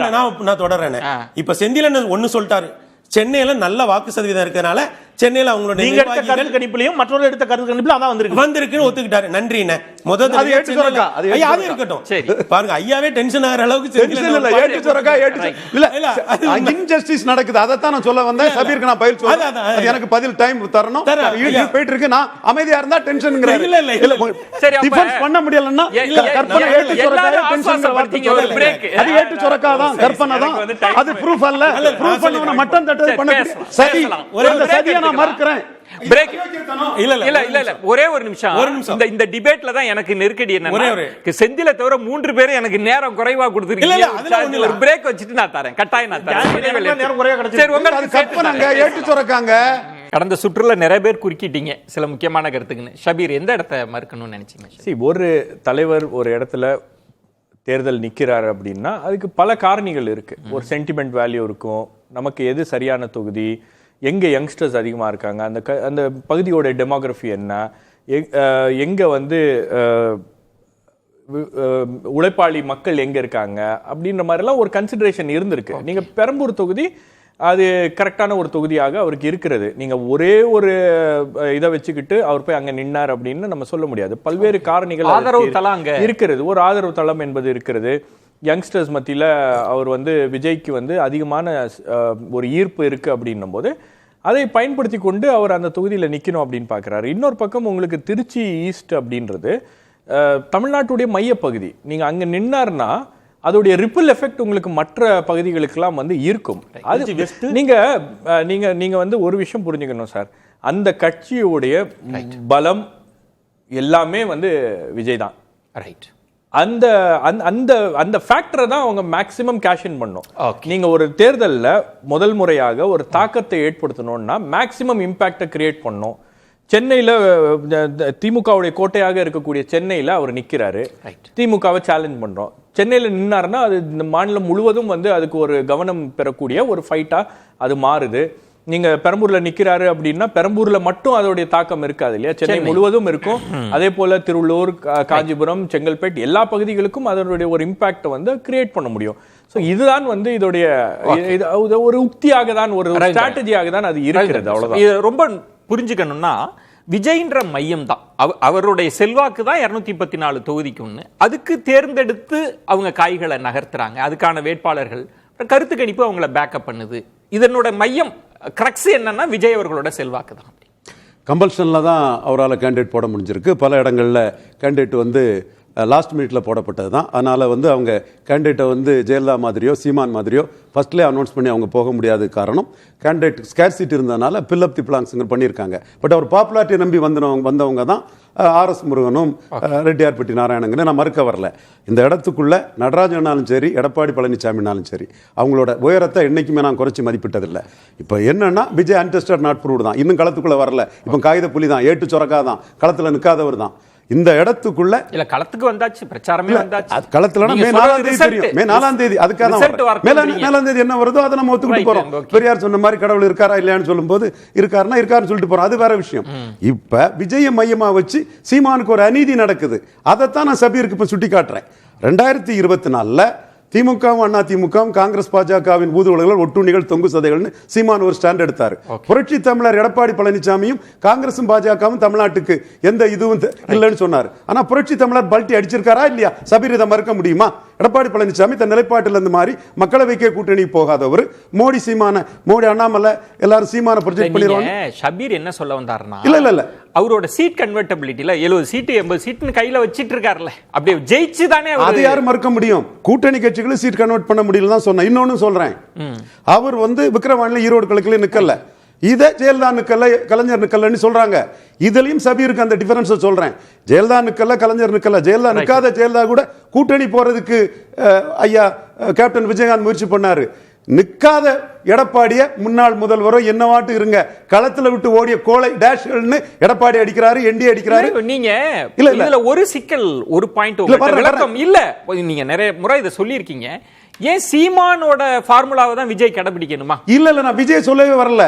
நான் தொடறேன். இப்ப செந்திலன் ஒன்னு சொல்லிட்டாரு, சென்னையில நல்ல வாக்கு சதவீதம் இருக்கிறதுனால சென்னையில அவங்களோட கருத்து கணிப்புலயும் மற்றொரு எடுத்த கருத்து கணிப்புல அதான் வந்திருக்குன்னு ஒத்துக்கிட்டாரு. நன்றிண்ணே. முதல்ல அது இருக்கட்டும். பாருங்க, ஐயாவே டென்ஷன் ஆகிற அளவுக்கு இன்ஜஸ்டிஸ் நடக்குது. அதைத்தான் நான் சொல்ல வந்தேன். சபீருக்கு நான் பதில் சொல்றேன், எனக்கு பதில் டைம் தரணும். போயிட்டு இருக்கு, நான் அமைதியா இருந்தா டென்ஷன் டிஃபென்ஸ் பண்ண முடியலன்னா கற்பனை ஏட்டு சொரக்காய் டென்ஷன் அது ஏட்டு சொரக்காய் தான், கற்பனை தான், அது ப்ரூஃப் அல்ல. ப்ரூஃப் பண்ணவன மட்டன் தட்டது பண்ண சரி, ஒரு சதியான நான் மறுக்கிறேன். பிரேக் இல்ல, இல்ல, இல்ல இல்ல இல்ல ஒரே ஒரு நிமிஷம். இந்த டிபேட்ல தான் எனக்கு நெருக்கடி என்னன்னா, செந்தில தவிர 3 பேர் எனக்கு நேரம் குறைவா கொடுத்துருக்கீங்க. ஒரு பிரேக் வச்சிட்டு நான் தரேன், கட்டாயம் நான் தரேன். சரி, உங்களுக்கு கற்பனாங்க ஏட்டு சுரக்காங்க. கடந்த சுற்றுல நிறைய பேர் குறுக்கிட்டீங்க சில முக்கியமான கருத்துக்குன்னு. ஷபீர், எந்த இடத்தை மறுக்கணும்னு நினைச்சீங்க? ஒரு தலைவர் ஒரு இடத்துல தேர்தல் நிற்கிறார் அப்படின்னா அதுக்கு பல காரணிகள் இருக்கு. ஒரு சென்டிமெண்ட் வேல்யூ இருக்கும், நமக்கு எது சரியான தொகுதி, எங்க யங்ஸ்டர்ஸ் அதிகமா இருக்காங்க, அந்த பகுதியோட டெமோகிராஃபி என்ன, எங்க வந்து உழைப்பாளி மக்கள் எங்க இருக்காங்க அப்படின்ற மாதிரிலாம் ஒரு கன்சிடரேஷன் இருந்திருக்கு. நீங்க பெரம்பூர் தொகுதி அது கரெக்டான ஒரு தொகுதியாக அவருக்கு இருக்கிறது. நீங்க ஒரே ஒரு இதை வச்சுக்கிட்டு அவர் போய் அங்க நின்னார் அப்படின்னு நம்ம சொல்ல முடியாது. பல்வேறு காரணிகள் இருக்கிறது. ஒரு ஆதரவு தளம் என்பது இருக்கிறது. யங்ஸ்டர்ஸ் மத்தியில அவர் வந்து விஜய்க்கு வந்து அதிகமான ஒரு ஈர்ப்பு இருக்கு அப்படின்னும் போது அதை பயன்படுத்தி கொண்டு அவர் அந்த தொகுதியில் நிற்கணும் அப்படின்னு பார்க்குறாரு. இன்னொரு பக்கம் உங்களுக்கு திருச்சி ஈஸ்ட் அப்படின்றது தமிழ்நாட்டுடைய மையப்பகுதி. நீங்க அங்க நின்னார்னா அதோடைய ரிப்பிள் எஃபெக்ட் உங்களுக்கு மற்ற பகுதிகளுக்கெல்லாம் வந்து இருக்கும். அது நீங்க வந்து ஒரு விஷயம் புரிஞ்சுக்கணும் சார், அந்த கட்சியுடைய பலம் எல்லாமே வந்து விஜய் தான். ரைட். அந்த அந்த அந்த ஃபேக்டரை தான் அவங்க மேக்சிமம் கேஷ் இன் பண்ணும். நீங்க ஒரு தேர்தலில் முதல் முறையாக ஒரு தாக்கத்தை ஏற்படுத்தணும்னா மேக்சிமம் இம்பாக்டை கிரியேட் பண்ணும். சென்னையில் திமுகவுடைய கோட்டையாக இருக்கக்கூடிய சென்னையில் அவர் நிற்கிறாரு, திமுகவை சேலஞ்ச் பண்றோம். சென்னையில் நின்னாருன்னா அது இந்த மாநிலம் முழுவதும் வந்து அதுக்கு ஒரு கவனம் பெறக்கூடிய ஒரு ஃபைட்டா அது மாறுது. நீங்க பெரம்பூர்ல நிக்கிறாரு அப்படின்னா பெரம்பூர்ல மட்டும் அதோடைய தாக்கம் இருக்காது இல்லையா, சென்னை முழுவதும் இருக்கும். அதே போல திருவள்ளூர், காஞ்சிபுரம், செங்கல்பேட் எல்லா பகுதிகளுக்கும் அதனுடைய ஒரு இம்பாக்ட் வந்து கிரியேட் பண்ண முடியும். ஸோ இதுதான் வந்து இதோடைய ஒரு உக்தியாக தான், ஒரு ஸ்ட்ராட்டஜியாக தான் அது இருக்கிறது. அவ்வளவுதான். இது ரொம்ப புரிஞ்சுக்கணும்னா விஜய்ன்ற மையம் தான், அவருடைய செல்வாக்கு தான் 234 தொகுதிக்கு ஒன்று. அதுக்கு தேர்ந்தெடுத்து அவங்க காய்களை நகர்த்துறாங்க, அதுக்கான வேட்பாளர்கள் கருத்து கணிப்பு அவங்கள பேக்கப் பண்ணுது. இதனோட மையம் கிரக்ஸ் என்னன்னா விஜய் அவர்களோட செல்வாக்கு தான். கம்பல்ஷனில் தான் அவரால் கேண்டிடேட் போட முடிஞ்சிருக்கு. பல இடங்களில் கேண்டிடேட் வந்து லாஸ்ட் மினிட்ல போடப்பட்டது தான். அதனால் வந்து அவங்க கேண்டிடேட்டை வந்து ஜெயலலிதா மாதிரியோ சீமான் மாதிரியோ ஃபர்ஸ்ட்லேயே அனௌன்ஸ் பண்ணி அவங்க போக முடியாத காரணம் கேண்டிடேட் ஸ்கேர் சீட் இருந்ததுனால பில் அப் தி பிளான்ஸுங்க பண்ணியிருக்காங்க. பட் அவர் பாப்புலாரிட்டியை நம்பி வந்தவங்க தான் ஆர்எஸ் முருகனும் ரெட்டியார்பட்டி நாராயணங்கன்னு நான் மறுக்க வரல. இந்த இடத்துக்குள்ள நடராஜனாலும் சரி எடப்பாடி பழனிசாமினாலும் சரி அவங்களோட உயரத்தை என்னைக்குமே நான் குறைச்சி மதிப்பிட்டதில்லை. இப்போ என்னன்னா விஜய் அன்டெஸ்டட் நாட் ப்ரூவ்டு தான், இன்னும் களத்துக்குள்ள வரல. இப்போ காகித புலி தான், ஏட்டு சொரக்கா தான், களத்தில் நிற்காதவர் தான். இந்த இடத்துக்குள்ள இல்ல களத்துக்கு வந்தாச்சு, பிரச்சாரமே வந்தாச்சு. களத்துல மே 4ஆம் தேதி தெரியும். மே 4ஆம் தேதி அதுக்காக மே 4ஆம் தேதி என்ன வருதோ அதை நம்ம ஒத்துக்கிட்டு போறோம். பெரியார் சொன்ன மாதிரி கடவுள் இருக்காரா இல்லையான்னு சொல்லும்போது இருக்காருன்னு சொல்லிட்டு போறோம், அது வேற விஷயம். இப்ப விஜய மையமா வச்சு சீமானுக்கு ஒரு அநீதி நடக்குது. அதைத்தான் நான் சபீருக்கு இப்ப சுட்டி காட்டுறேன். 2024 திமுகவும் அதிமுகவும் காங்கிரஸ் பாஜகவின் ஊதுவலைகள் ஒட்டுண்ணிகள் தொங்கு சதைகள்னு சீமான் ஒரு ஸ்டாண்ட் எடுத்தார். புரட்சி தமிழர் எடப்பாடி பழனிசாமியும் காங்கிரசும் பாஜகவும் தமிழ்நாட்டுக்கு எந்த இதுவும் இல்லைன்னு சொன்னார். ஆனா புரட்சி தமிழர் பல்ட்டி அடிச்சிருக்காரா இல்லையா? சபீர் இதை மறுக்க முடியுமா? எடப்பாடி பழனிசாமி தன் நிலைப்பாட்டில் இருந்து மாறி மக்களவைக்கே கூட்டணி போகாதவர். மோடி அண்ணாமலை எல்லாரும் சீமான ப்ரொஜெக்ட் பண்ணிடுவாங்க. ஷபீர் என்ன சொல்ல வந்தாருன்னா இல்ல அவரோட சீட் கன்வெர்ட்டபிலிட்டில 70 சீட் 80 சீட்னு கையில வச்சிட்டு இருக்காருல்ல, அப்படியே ஜெயிச்சு தானே அது யாரும் மறுக்க முடியும்? கூட்டணி கட்சிகளும் சீட் கன்வெர்ட் பண்ண முடியல தான் சொன்னேன். இன்னொன்னு சொல்றேன், அவர் வந்து விக்கிரவாண்டில ஈரோடு கிழக்குல நிக்கல, இதை ஜெயலலிதா நிக்கல கலைஞர் நிக்கலன்னு சொல்றாங்க. இதுலயும் சபீருக்கு அந்த டிஃபரன்ஸ் சொல்றேன். ஜெயலலிதா நிக்கல கலைஞர் நிக்கல, ஜெயலலிதா நிக்காத ஜெயலலிதா கூட கூட்டணி போறதுக்கு ஐயா கேப்டன் விஜயகாந்த் முயற்சி பண்ணாரு. நிக்காத எடப்பாடிய முன்னாள் முதல்வரோ என்னவாட்டு இருங்க, களத்துல விட்டு ஓடிய கோளை டேஷ்கள்னு எடப்பாடி அடிக்கிறாரு, என்டி அடிக்கிறாரு. நீங்க இதுல ஒரு சிக்கல், ஒரு பாயிண்ட் விளக்கம் இல்ல, நீங்க நிறைய முறை இதை சொல்லியிருக்கீங்க. ஏன் சீமானோட ஃபார்முலாவை தான் விஜய் கடைபிடிக்கணுமா? இல்ல நான் விஜய் சொல்லவே வரல.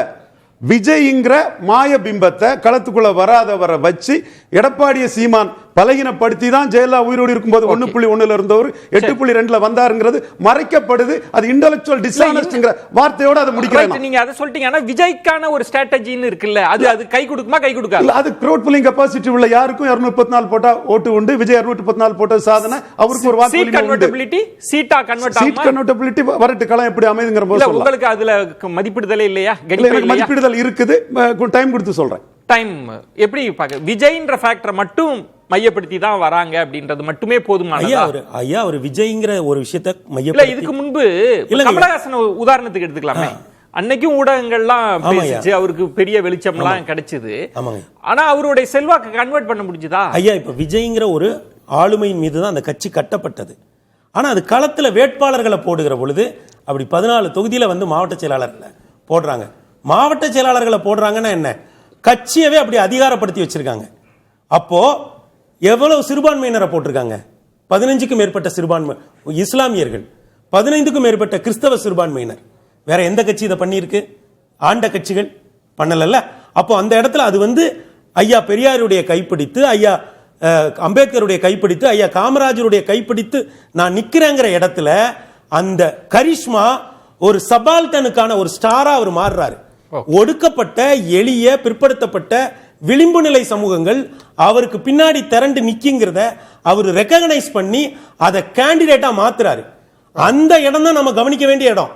விஜய்ங்கிற மாய பிம்பத்தை களத்துக்குள்ள வராதவரை வச்சு எடப்பாடிய சீமான் பலகீனப்படுத்தி தான் ஜெயலலிதா உயிரோடு இருக்கும்போது 1.1 இருந்தவர் 8.2 வந்தாருங்கிறது மறைக்கப்படுது. அது இன்டெலக்சுவல் டிஸ்ஆனஸ்ட்ங்கிற வார்த்தையோட அது முடிக்கிறாங்க. நீங்க அதை சொல்லிட்டீங்க. ஆனா விஜய்க்கான ஒரு ஸ்ட்ராட்டஜின்னு இருக்குல்ல, அது கை கொடுக்குமா கை கொடுக்காது? அது க்ரௌட் புல்லிங் கெபாசிட்டி உள்ள யாருக்கும் 234 போட்டா ஓட்டு உண்டு. விஜய் 234 போட்ட சாதனை, அவருக்கு ஒரு வாக்கு கன்வெர்ட்டபிலிட்டி சீட்டா கன்வெர்ட் ஆகுமா? சீட் கன்வெர்ட்டபிலிட்டி வரட்டு களம் எப்படி அமைதுங்கற போது சொல்லுங்க. உங்களுக்கு அதுல மதிப்பிடுதலே இல்லையா? மதிப்பிடுதல் இருக்குது, டைம் கொடுத்து சொல்றேன். டைம் எப்படி பாக்க விஜய்ன்ற ஃபேக்டரை மட்டும் மையப்படுத்தி தான் வராங்க அப்படின்றது மட்டுமே போதுமானதா? ஐயா ஒரு விஜய்ங்கிற ஒரு விஷயத்தை மையப்படுத்தி இதுக்கு முன்பு கமலஹாசன் உதாரணத்துக்கு எடுத்துக்கலாமே. அன்னைக்கும் ஊடகங்கள்லாம் ஆமாய்யா. பேசிச்சு, அவருக்கு பெரிய வெளிச்சம்லாம் கிடைச்சது. ஆமாங்க ஆனா அவருடைய செல்வாக்கு கன்வெர்ட் பண்ண முடிஞ்சுதா? ஐயா, இப்ப விஜய்ங்கிற ஒரு ஆளுமையின் மீது தான் அந்த கட்சி கட்டப்பட்டது. ஆனா அது களத்துல வேட்பாளர்களை போடுகிற பொழுது அப்படி 14 தொகுதியில வந்து மாவட்ட செயலாளர்களை போடுறாங்க. மாவட்ட செயலாளர்களை போடுறாங்கன்னா என்ன, கட்சியவே அப்படி அதிகாரப்படுத்தி வச்சிருக்காங்க. அப்போ எவ்வளவு சிறுபான்மையினரை போட்டிருக்காங்க? 15க்கும் மேற்பட்ட சிறுபான்மை இஸ்லாமியர்கள், 15க்கும் மேற்பட்ட கிறிஸ்தவ சிறுபான்மையினர். வேற எந்த கட்சி இதை பண்ணியிருக்கு? ஆண்ட கட்சிகள் பண்ணல. அப்போ அந்த இடத்துல அது வந்து ஐயா பெரியாருடைய கைப்பிடித்து, ஐயா அம்பேத்கருடைய கைப்பிடித்து, ஐயா காமராஜருடைய கைப்பிடித்து நான் நிக்கிறேங்கிற இடத்துல அந்த கரிஷ்மா ஒரு சபால்டனுக்கான ஒரு ஸ்டாரா அவர் மாறுறாரு. ஒடுக்கப்பட்ட எளிய பிற்படுத்தப்பட்ட விளிம்பு நிலை சமூகங்கள் அவருக்கு பின்னாடி திரண்டு நிக்குங்கிறத அவர் ரெகக்னைஸ் பண்ணி அதை கேண்டிடேட்டா மாத்துறாரு. அந்த இடம் தான் நம்ம கவனிக்க வேண்டிய இடம்.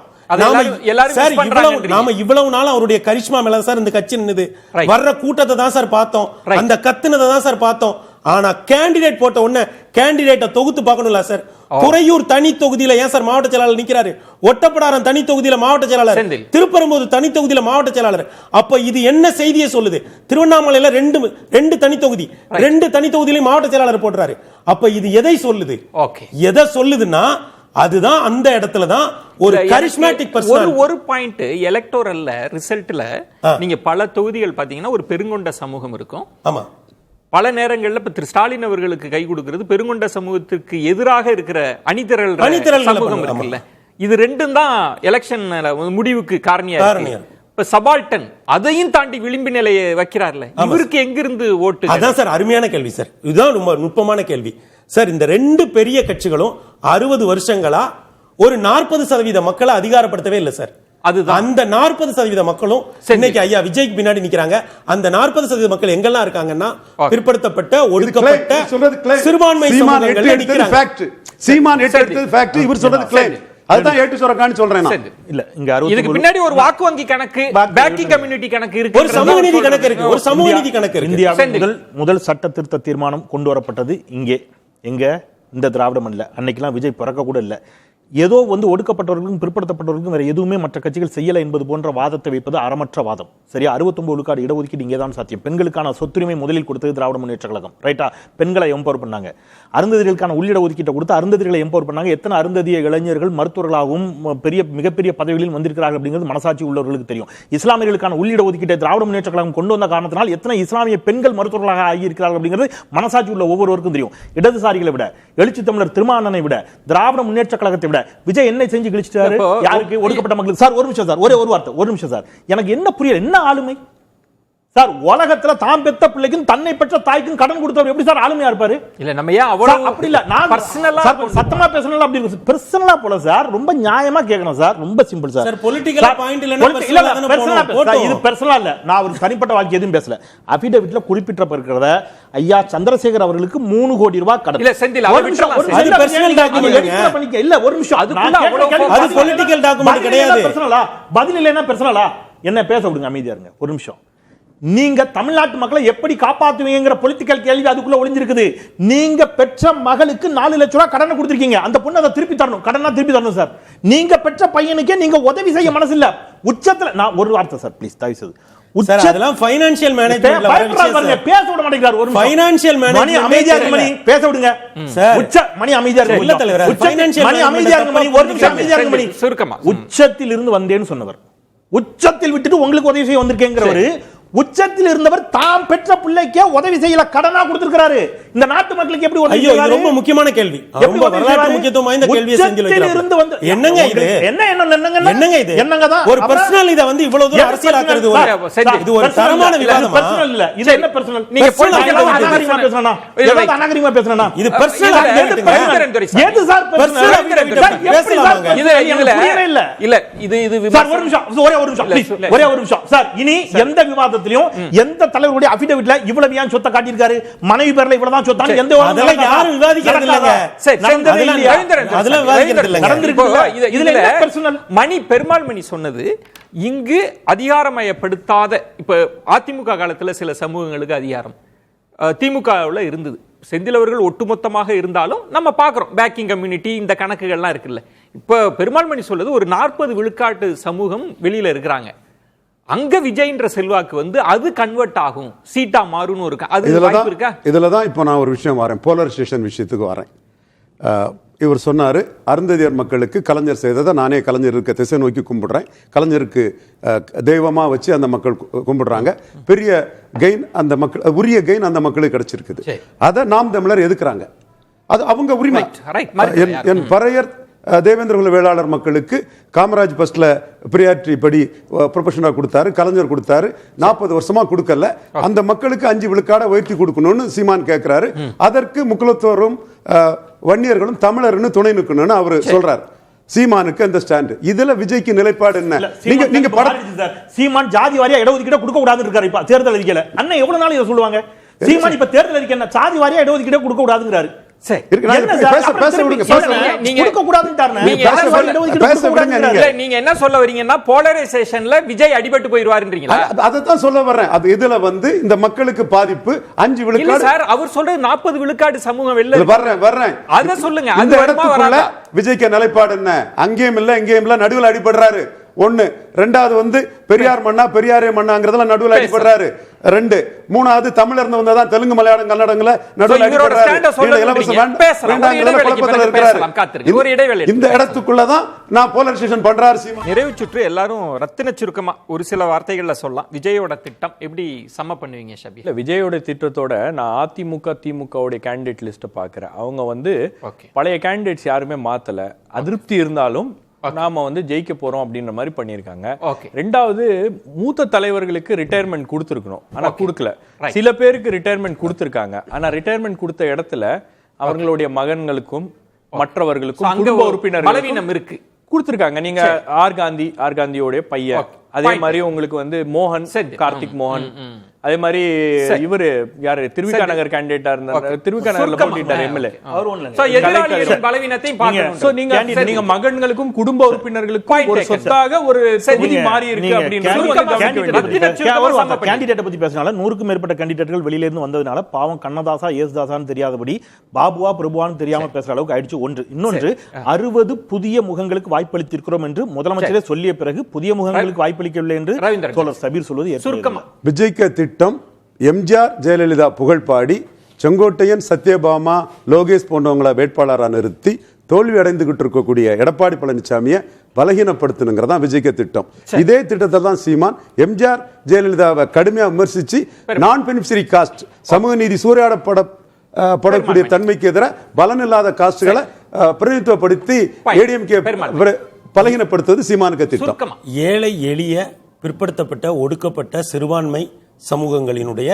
நாம இவ்வளவு நாள் அவருடைய கரிஷ்மா மேல சார் இந்த கட்சி நின்னுது, வர்ற கூட்டத்தை தான் சார் பார்த்தோம், அந்த கத்துனதை தான் சார் பார்த்தோம். ஆனா கேண்டிடேட் போட்ட உடனே கேண்டிடேட்டை தொகுத்து பார்க்கணும்ல சார். துறையூர் தனி தொகுதியில ஏன் சார் மாவட்ட செயலாளர் நிக்கிறாரு? ஒட்டப்படாரம் தனி தொகுதியில மாவட்ட செயலாளர், திருப்பரம்பூர் தனி தொகுதியில மாவட்ட செயலாளர். அப்ப இது என்ன செய்தியை சொல்லுது? திருவண்ணாமலையில ரெண்டு தனி தொகுதி, 2 தனி தொகுதியிலும் மாவட்ட செயலாளர் போடுறாரு. அப்ப இது எதை சொல்லுது? எதை சொல்லுதுன்னா அதுதான் அந்த இடத்துல தான் ஒரு கரிஸ்மேட்டிக் பர்சன். ஒரு பாயிண்ட் எலக்டோரல்ல ரிசல்ட்ல நீங்க பல தொகுதிகள் பாத்தீங்கன்னா ஒரு பெருங்கொண்ட சமூகம் இருக்கும். ஆமா, பல நேரங்கள்ல இப்ப திரு ஸ்டாலின் அவர்களுக்கு கை கொடுக்கிறது பெருங்கொண்ட சமூகத்துக்கு எதிராக இருக்கிற அணிதிரள் சமூகம் இருக்குல்ல, இது ரெண்டும் தான் எலெக்ஷன் முடிவுக்கு காரணியா இருக்கு. இப்ப சபால்டன் அதையும் தாண்டி விளிம்பு நிலையை வைக்கிறார்ல, இவருக்கு எங்கிருந்து ஓட்டு? அதான் சார் அருமையான கேள்வி சார், இதுதான் ரொம்ப நுட்பமான கேள்வி சார். இந்த 2 பெரிய கட்சிகளும் 60 வருஷங்களா ஒரு 40% மக்களை அதிகாரப்படுத்தவே இல்லை சார். அந்த 40% மக்களும் இன்னைக்கு ஐயா விஜய்க்கு பின்னாடி நிக்கிறாங்க. அந்த 40% மக்கள் எங்கெல்லாம் இருக்காங்கன்னா பிற்படுத்தப்பட்ட ஒடுக்கப்பட்ட சிறுபான்மை சமூகங்கள்ல நிக்கிறாங்க. சீமான் எடுத்தது ஃபேக்ட், இவர் சொல்றது கிளைம். அதுதான் ஏட்டு சொரக்கான்னு சொல்றேன். இல்ல இங்க இதுக்கு பின்னாடி ஒரு வாக்கு வங்கி கணக்கு, பேக்கிங் கம்யூனிட்டி கணக்கு இருக்கு, ஒரு சமூக நீதி கணக்கு இருக்கு, ஒரு சமூக நீதி கணக்கு இருக்கு. இந்தியாவில் முதல் சட்ட திருத்த தீர்மானம் கொண்டு வரப்பட்டது இங்கே, எங்க இந்த திராவிட மண்ணில். அன்னைக்கெல்லாம் விஜய் பிறக்க கூட இல்லை. ஏதோ வந்து ஒடுக்கப்பட்டவர்களுக்கும் பிற்படுத்தப்பட்டவர்களுக்கும் வேற எதுவுமே மற்ற கட்சிகள் செய்யலை என்பது போன்ற வாதத்தை வைப்பது அறமற்ற வாதம். சரியா? 69 விழுக்காடு இடஒதுக்கீடு இங்கே தான் சாத்தியம். பெண்களுக்கான சொத்துரிமை முதலில் கொடுத்தது திராவிட முன்னேற்ற கழகம். ரைட்டா? பெண்களை எம்பவர் பண்ணாங்க. அருந்ததிகளுக்கான உள்ளிட ஒதுக்கீட்டை கொடுத்து அருந்ததிகளை எம்பவர் பண்ணாங்க. எத்தனை அருந்ததிய இளைஞர்கள் மருத்துவர்களாகவும் மிகப்பெரிய பதவிகளில் வந்திருக்கிறார்கள் அப்படிங்கிறது மனசாட்சி உள்ளவர்களுக்கு தெரியும். இஸ்லாமியர்களுக்கான உள்ளிட ஒதுக்கீட்டை திராவிட முன்னேற்ற கழகம் கொண்டு வந்த காரணத்தினால் எத்தனை இஸ்லாமிய பெண்கள் மருத்துவர்களாக ஆகியிருக்கிறார்கள் அப்படிங்கிறது மனசாட்சி உள்ள ஒவ்வொருவருக்கும் தெரியும். இடதுசாரிகளை விட, எழுச்சி தமிழர் திருமாவளவனை விட, திராவிட முன்னேற்ற கழகத்தை விட விஜய் என்ன செஞ்சு கிழிச்சிட்டாரு? யாருக்கு? ஒடுக்கப்பட்ட மக்களுக்கு. சார் ஒரு நிமிஷம் சார், ஒரே ஒரு வார்த்தை, ஒரு நிமிஷம் சார். எனக்கு என்ன புரியல, என்ன ஆளுமை சார்? உலகத்துல தாம் பெத்த பிள்ளைக்கும் தன்னை பெற்ற தாய்க்கும் கடன் கொடுத்தவர் எப்படி சார் ஆளுமையா இருப்பாரு? இல்ல நம்ம ஏன் அவ்வளவு அப்படி இல்ல, நான் பர்சனலா சத்தமா பேசணும் அப்படி இருக்கு. பர்சனலா போல சார், ரொம்ப நியாயமா கேட்கணும் சார், ரொம்ப simple sir. Sir political point இல்லனா இது பர்சனலா இல்ல, நான் ஒரு தனிப்பட்ட வாழ்க்கை எதுவும் பேசல. அபிடவிட்ல குறிப்பிட்டிருக்கிறத ஐயா சந்திரசேகர் அவர்களுக்கு 3 கோடி ரூபாய் கடன். இல்ல செந்தில், அது பர்சனல் டாக்குமெண்ட் பண்ணிக்க. இல்ல ஒரு நிமிஷம், அது பொலிட்டிக்கல் டாக்குமெண்ட் கிடையாது. பர்சனலா பதில் இல்லனா பர்சனலா என்ன பேச விடுங்க, அமைதியா இருங்க ஒரு நிமிஷம். நீங்க தமிழ்நாட்டு மக்களை எப்படி காப்பாத்துவீங்கிற பொலிட்டிக்கல் கேள்வி அதுக்குள்ள ஒளிஞ்சிருக்குது. நீங்க பெற்ற மகளுக்கு 4 லட்சம் ரூபாய் கடனை கொடுத்திருக்கீங்க. அந்த பொண்ணு அதை திருப்பி தரணும், கடனா திருப்பி தரணும் சார். நீங்க பெற்ற பையனுக்கே நீங்க உதவி செய்ய மனசு இல்ல. உச்சத்துல நான் ஒரு வார்த்தை சார் ப்ளீஸ் தயவு செய்து. அதெல்லாம் ஃபைனான்சியல் மேனேஜ்மென்ட்ல வர விஷயம். பேச விட மாட்டேங்கிறார். ஒரு ஃபைனான்சியல் மேனேஜ்மென்ட் அமைதியா இருங்க மணி, பேச விடுங்க சார். உச்ச மணி அமைதியா இருங்க. இல்ல தலைவர், ஃபைனான்சியல் மணி அமைதியா இருங்க மணி, ஒரு நிமிஷம் அமைதியா இருங்க மணி. சுருக்கமா, உச்சத்தில் இருந்து வந்தேன்னு சொன்னவர், உச்சத்தில் விட்டுட்டு உங்களுக்கு உதவி செய்ய வந்திருக்கேங்கிறவர், உச்சத்தில் இருந்தவர் தாம் பெற்ற பிள்ளைக்கே உதவி செய்யல, கடனா கொடுத்திருக்காரு. இந்த நாட்டு மக்களுக்கு எப்படி உதவி செய்யறாரு? ரொம்ப முக்கியமான கேள்வி, ரொம்ப வரலாற்று முக்கியத்துவம் வாய்ந்த கேள்வியை செஞ்சு வைக்கிறார். என்னங்க இது? என்னங்க இது? என்னங்க தான் ஒரு பர்சனல் இத வந்து இவ்வளவு தூரம் அரசியல் ஆக்குறது இது ஒரு தரமான விவாதம். பர்சனல் இல்ல, இது என்ன பர்சனல்? நீங்க அநாகரிகமா பேசறனா? ஏதாவது அநாகரிகமா பேசறனா? இது பர்சனல் ஏது சார் பர்சனல்? பேசலாங்க. இதுல இல்ல இல்ல இது சார் ஒரு நிமிஷம், ஒரே ஒரு நிமிஷம் ப்ளீஸ், ஒரே ஒரு நிமிஷம் சார். இனி எந்த விவாதம் எந்த தலைவருடைய அபிடவிட்ல இவ்வளவு ஏன் சொத்தை காட்டியிருக்காரு, மனைவி பேர்ல இவ்வளவு தான் சொத்தானு எந்த அதெல்லாம் யாரும் விவாதிக்கிறது இல்லங்க. அதெல்லாம் விவாதிக்கிறது இல்லங்க. நடந்துருக்கு. இதுல பர்சனல் மணி பெருமாள் மணி சொன்னது இங்கு அதிகாரமயப்படுத்தாத, இப்ப அதிமுக காலத்துல சில சமூகங்களுக்கு அதிகாரம் திமுகவுல இருந்தது. செந்தில் அவர்கள் ஒட்டுமொத்தமாக இருந்தாலும் நம்ம பார்க்குறோம் பேக்கிங் கம்யூனிட்டி இந்த கணக்குகள்லாம் இருக்குல்ல. இப்போ பெருமாள்மணி சொல்லுது ஒரு 40 விழுக்காட்டு சமூகம் வெளியில இருக்கிறாங்க. அங்க விஜய்ன்ற செல்வாக்கு வந்து அது கன்வெர்ட் ஆகும், சீட்டா மாறும்னு இருக்கு. அது வாய்ப்பு இருக்கா? இதுல தான் இப்போ நான் ஒரு விஷயம் வரேன், போலரைசேஷன் விஷயத்துக்கு வரேன். இவர் சொன்னார், அருந்ததியர் மக்களுக்கு கலைஞர் செய்ததை நானே கலைஞர் இருக்க திசை நோக்கி கும்பிடுறேன், கலைஞருக்கு தெய்வமாக வச்சு அந்த மக்கள் கும்பிடுறாங்க, பெரிய கெயின் அந்த மக்கள், உரிய கெயின் அந்த மக்களுக்கு கிடைச்சிருக்குது. அதை நாம் தமிழர் எதுக்குறாங்க, அது அவங்க உரிமை. என் பறையர் தேவேந்திரகுல வேளாளர் மக்களுக்கு காமராஜ் பஸ்ல பிரியாரிட்டி படி ப்ரொபஷனாக கொடுத்தாரு, கலைஞர் கொடுத்தாரு, 40 வருஷமா கொடுக்கல. அந்த மக்களுக்கு 5 விழுக்காட உயர்த்தி கொடுக்கணும்னு சீமான் கேட்கிறாரு. அதற்கு முக்குலத்தோரும் வன்னியர்களும் தமிழர்னு துணை நிற்கணும்னு அவர் சொல்றாரு. சீமானுக்கு அந்த ஸ்டாண்ட். இதுல விஜய்க்கு நிலைப்பாடு என்ன? நீங்க சீமான் ஜாதி வாரியா இடஒதுக்கீடு கொடுக்க கூடாதுன்னு இருக்காரு. இப்ப தேர்தல் அறிக்கையில அண்ணன் எவ்வளவு நாள் இதை சொல்லுவாங்க? சீமான் இப்ப தேர்தல் அறிக்கை என்ன ஜாதி வாரியா இடஒதுக்கீடு கொடுக்க கூடாதுங்கிறாரு. நீங்க என்ன சொல்ல வரீங்கன்னா போலரைசேஷன்ல விஜய் அடிபட்டு போயிருவாருன்றீங்களா? அதைத்தான் சொல்ல வர்றேன். அது இதுல வந்து இந்த மக்களுக்கு பாதிப்பு 5 விழுக்காடு. சார் அவர் சொல்றது 40 விழுக்காடு சமூகம் வெளில வர்றேன். அத சொல்லுங்க. அந்த இடத்துக்குள்ள விஜய்க்கு நிலைப்பாடு என்ன? அங்கேயும் இல்ல இங்கேயும் இல்ல, நடுவில் அடிபடுறாரு. ஒன்னு. ரெண்டாவது வந்து பெரியார் மண்ணா பெரியாரே மண்ணாங்கிறதுல நடுவில் அடிபடுறாரு. 2. மூணாவது தமிழர் வந்ததான் தெலுங்கு மலையாளம் கன்னடங்கள நடுவில் அடிபடுறாரு. இந்த இடத்துக்குள்ளதான் நான் போலரைசேஷன் பண்றாரு சீமான். நிறைவு சுற்று எல்லாரும் ரத்தின சுருக்கமா ஒரு சில வார்த்தைகள்ல சொல்லலாம். விஜயோட திட்டம் எப்படி சம்ம பண்ணுவீங்க ஷபி? இல்ல, விஜயோட திட்டத்தோட நான் அதிமுக திமுகவுடைய கேண்டிடேட் லிஸ்ட் பாக்குறேன். அவங்க வந்து பழைய கேண்டிடேட்ஸ் யாருமே மாத்தல. அதிருப்தி இருந்தாலும் நாம வந்து ஜெயிக்க போறோம் அப்படின்ற மாதிரி பண்ணிருக்காங்க. ரெண்டாவது, மூத்த தலைவர்களுக்கு ரிட்டையர்மெண்ட் கொடுத்துருக்கணும், ஆனா கொடுக்கல. சில பேருக்கு ரிட்டையர்மெண்ட் கொடுத்துருக்காங்க, ஆனா ரிட்டையர்மெண்ட் கொடுத்த இடத்துல அவர்களுடைய மகன்களுக்கும் மற்றவர்களுக்கும் குடும்ப உறுப்பினர்களுக்கும் இருக்கு கொடுத்துருக்காங்க. நீங்க ஆர் காந்தியோட பையன், அதே மாதிரி உங்களுக்கு வந்து மோகன், கார்த்திக் மோகன், அதே மாதிரி இவரு யாரு திருவிக்கா நகர் கேண்டிடேட்டா இருந்தாரு, திருவிக்கா நகர்ல போட்டிட்டாரு எம்எல்ஏ. நீங்க மகன்களுக்கும் குடும்ப உறுப்பினர்களுக்கும் ஒரு சொத்தாக ஒரு தொகுதி மாறி இருக்கு அப்படின்னு கேண்டிடேட்டை பத்தி பேசினால 100க்கும் மேற்பட்ட கேண்டிடேட்கள் வெளியில இருந்து வந்ததுனால பாவம் கண்ணதாசா ஏசுதாசான்னு தெரியாதபடி பாபுவா பிரபுவான்னு தெரியாம பேசுற அளவுக்கு ஆயிடுச்சு. ஒன்று. இன்னொன்று, 60 புதிய முகங்களுக்கு வாய்ப்பளித்திருக்கிறோம் என்று முதலமைச்சரே சொல்லிய பிறகு புதிய முகங்களுக்கு வாய்ப்பளிக்கவில்லை என்று தோழர் சபீர் சொல்வது சுருக்கமா. விஜய்க்கு திட்டம் எம்ஜிஆர் ஜெயலலிதா புகழ்பாடி செங்கோட்டையன் சத்யபாமா லோகேஷ் போன்றவங்களை வேட்பாளராக நிறுத்தி தோல்வி அடைந்துகிட்டு இருக்கக்கூடிய எடப்பாடி பழனிசாமியை பலகீனப்படுத்தணுங்கிறதா விஜய்க்கு திட்டம். இதே திட்டத்தை தான் சீமான் எம்ஜிஆர் ஜெயலலிதாவை கடுமையாக விமர்சிச்சு நான் பெனிஃபிஷரி காஸ்ட், சமூக நீதி சூறையாடப்படக்கூடிய தன்மைக்கு எதிராக பலனில்லாத காஸ்ட்களை பிரதிநிதித்துவப்படுத்தி ஏடிஎம்கே பலகீனப்படுத்துவது சீமானுக்கு திட்டம். ஏழை எளிய பிற்படுத்தப்பட்ட ஒடுக்கப்பட்ட சிறுபான்மை சமூகங்களினுடைய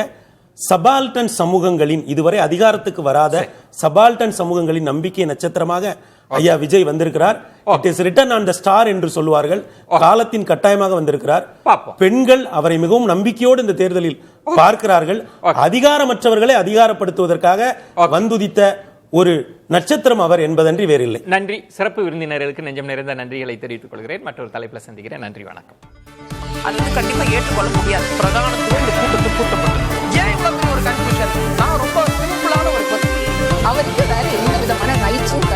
சபால்டன் சமூகங்களின், இதுவரை அதிகாரத்துக்கு வராத சபால்டன் சமூகங்களின் நம்பிக்கை நட்சத்திரமாக ஐயா விஜய் வந்திருக்கிறார். It is written on the star என்று சொல்வார்கள். காலத்தின் கட்டாயமாக வந்திருக்கிறார். பெண்கள் அவரை மிகவும் நம்பிக்கையோடு இந்த தேர்தலில் பார்க்கிறார்கள். அதிகாரமற்றவர்களை அதிகாரப்படுத்துவதற்காக வந்துதித்த ஒரு நட்சத்திரம் அவர் என்பதன்றி வேறில்லை. நன்றி. சிறப்பு விருந்தினர்களுக்கு நெஞ்சம் நிறைந்த நன்றிகளை தெரிவித்துக் கொள்கிறேன். மற்றொரு தலைப்பில் சந்திக்கிறேன். நன்றி, வணக்கம். அது வந்து கண்டிப்பா ஏற்றுக்கொள்ள முடியாது. பிரதானத்துல இந்த கூட்டத்துக்கு கூட்டப்பட்டது. ஏன் இவ்வளவு ஒரு கன்ஃபியூஷன்? நான் ரொம்ப சிம்பிளான ஒரு அவருக்கு வேற எந்த விதமான ரைட்ஸும்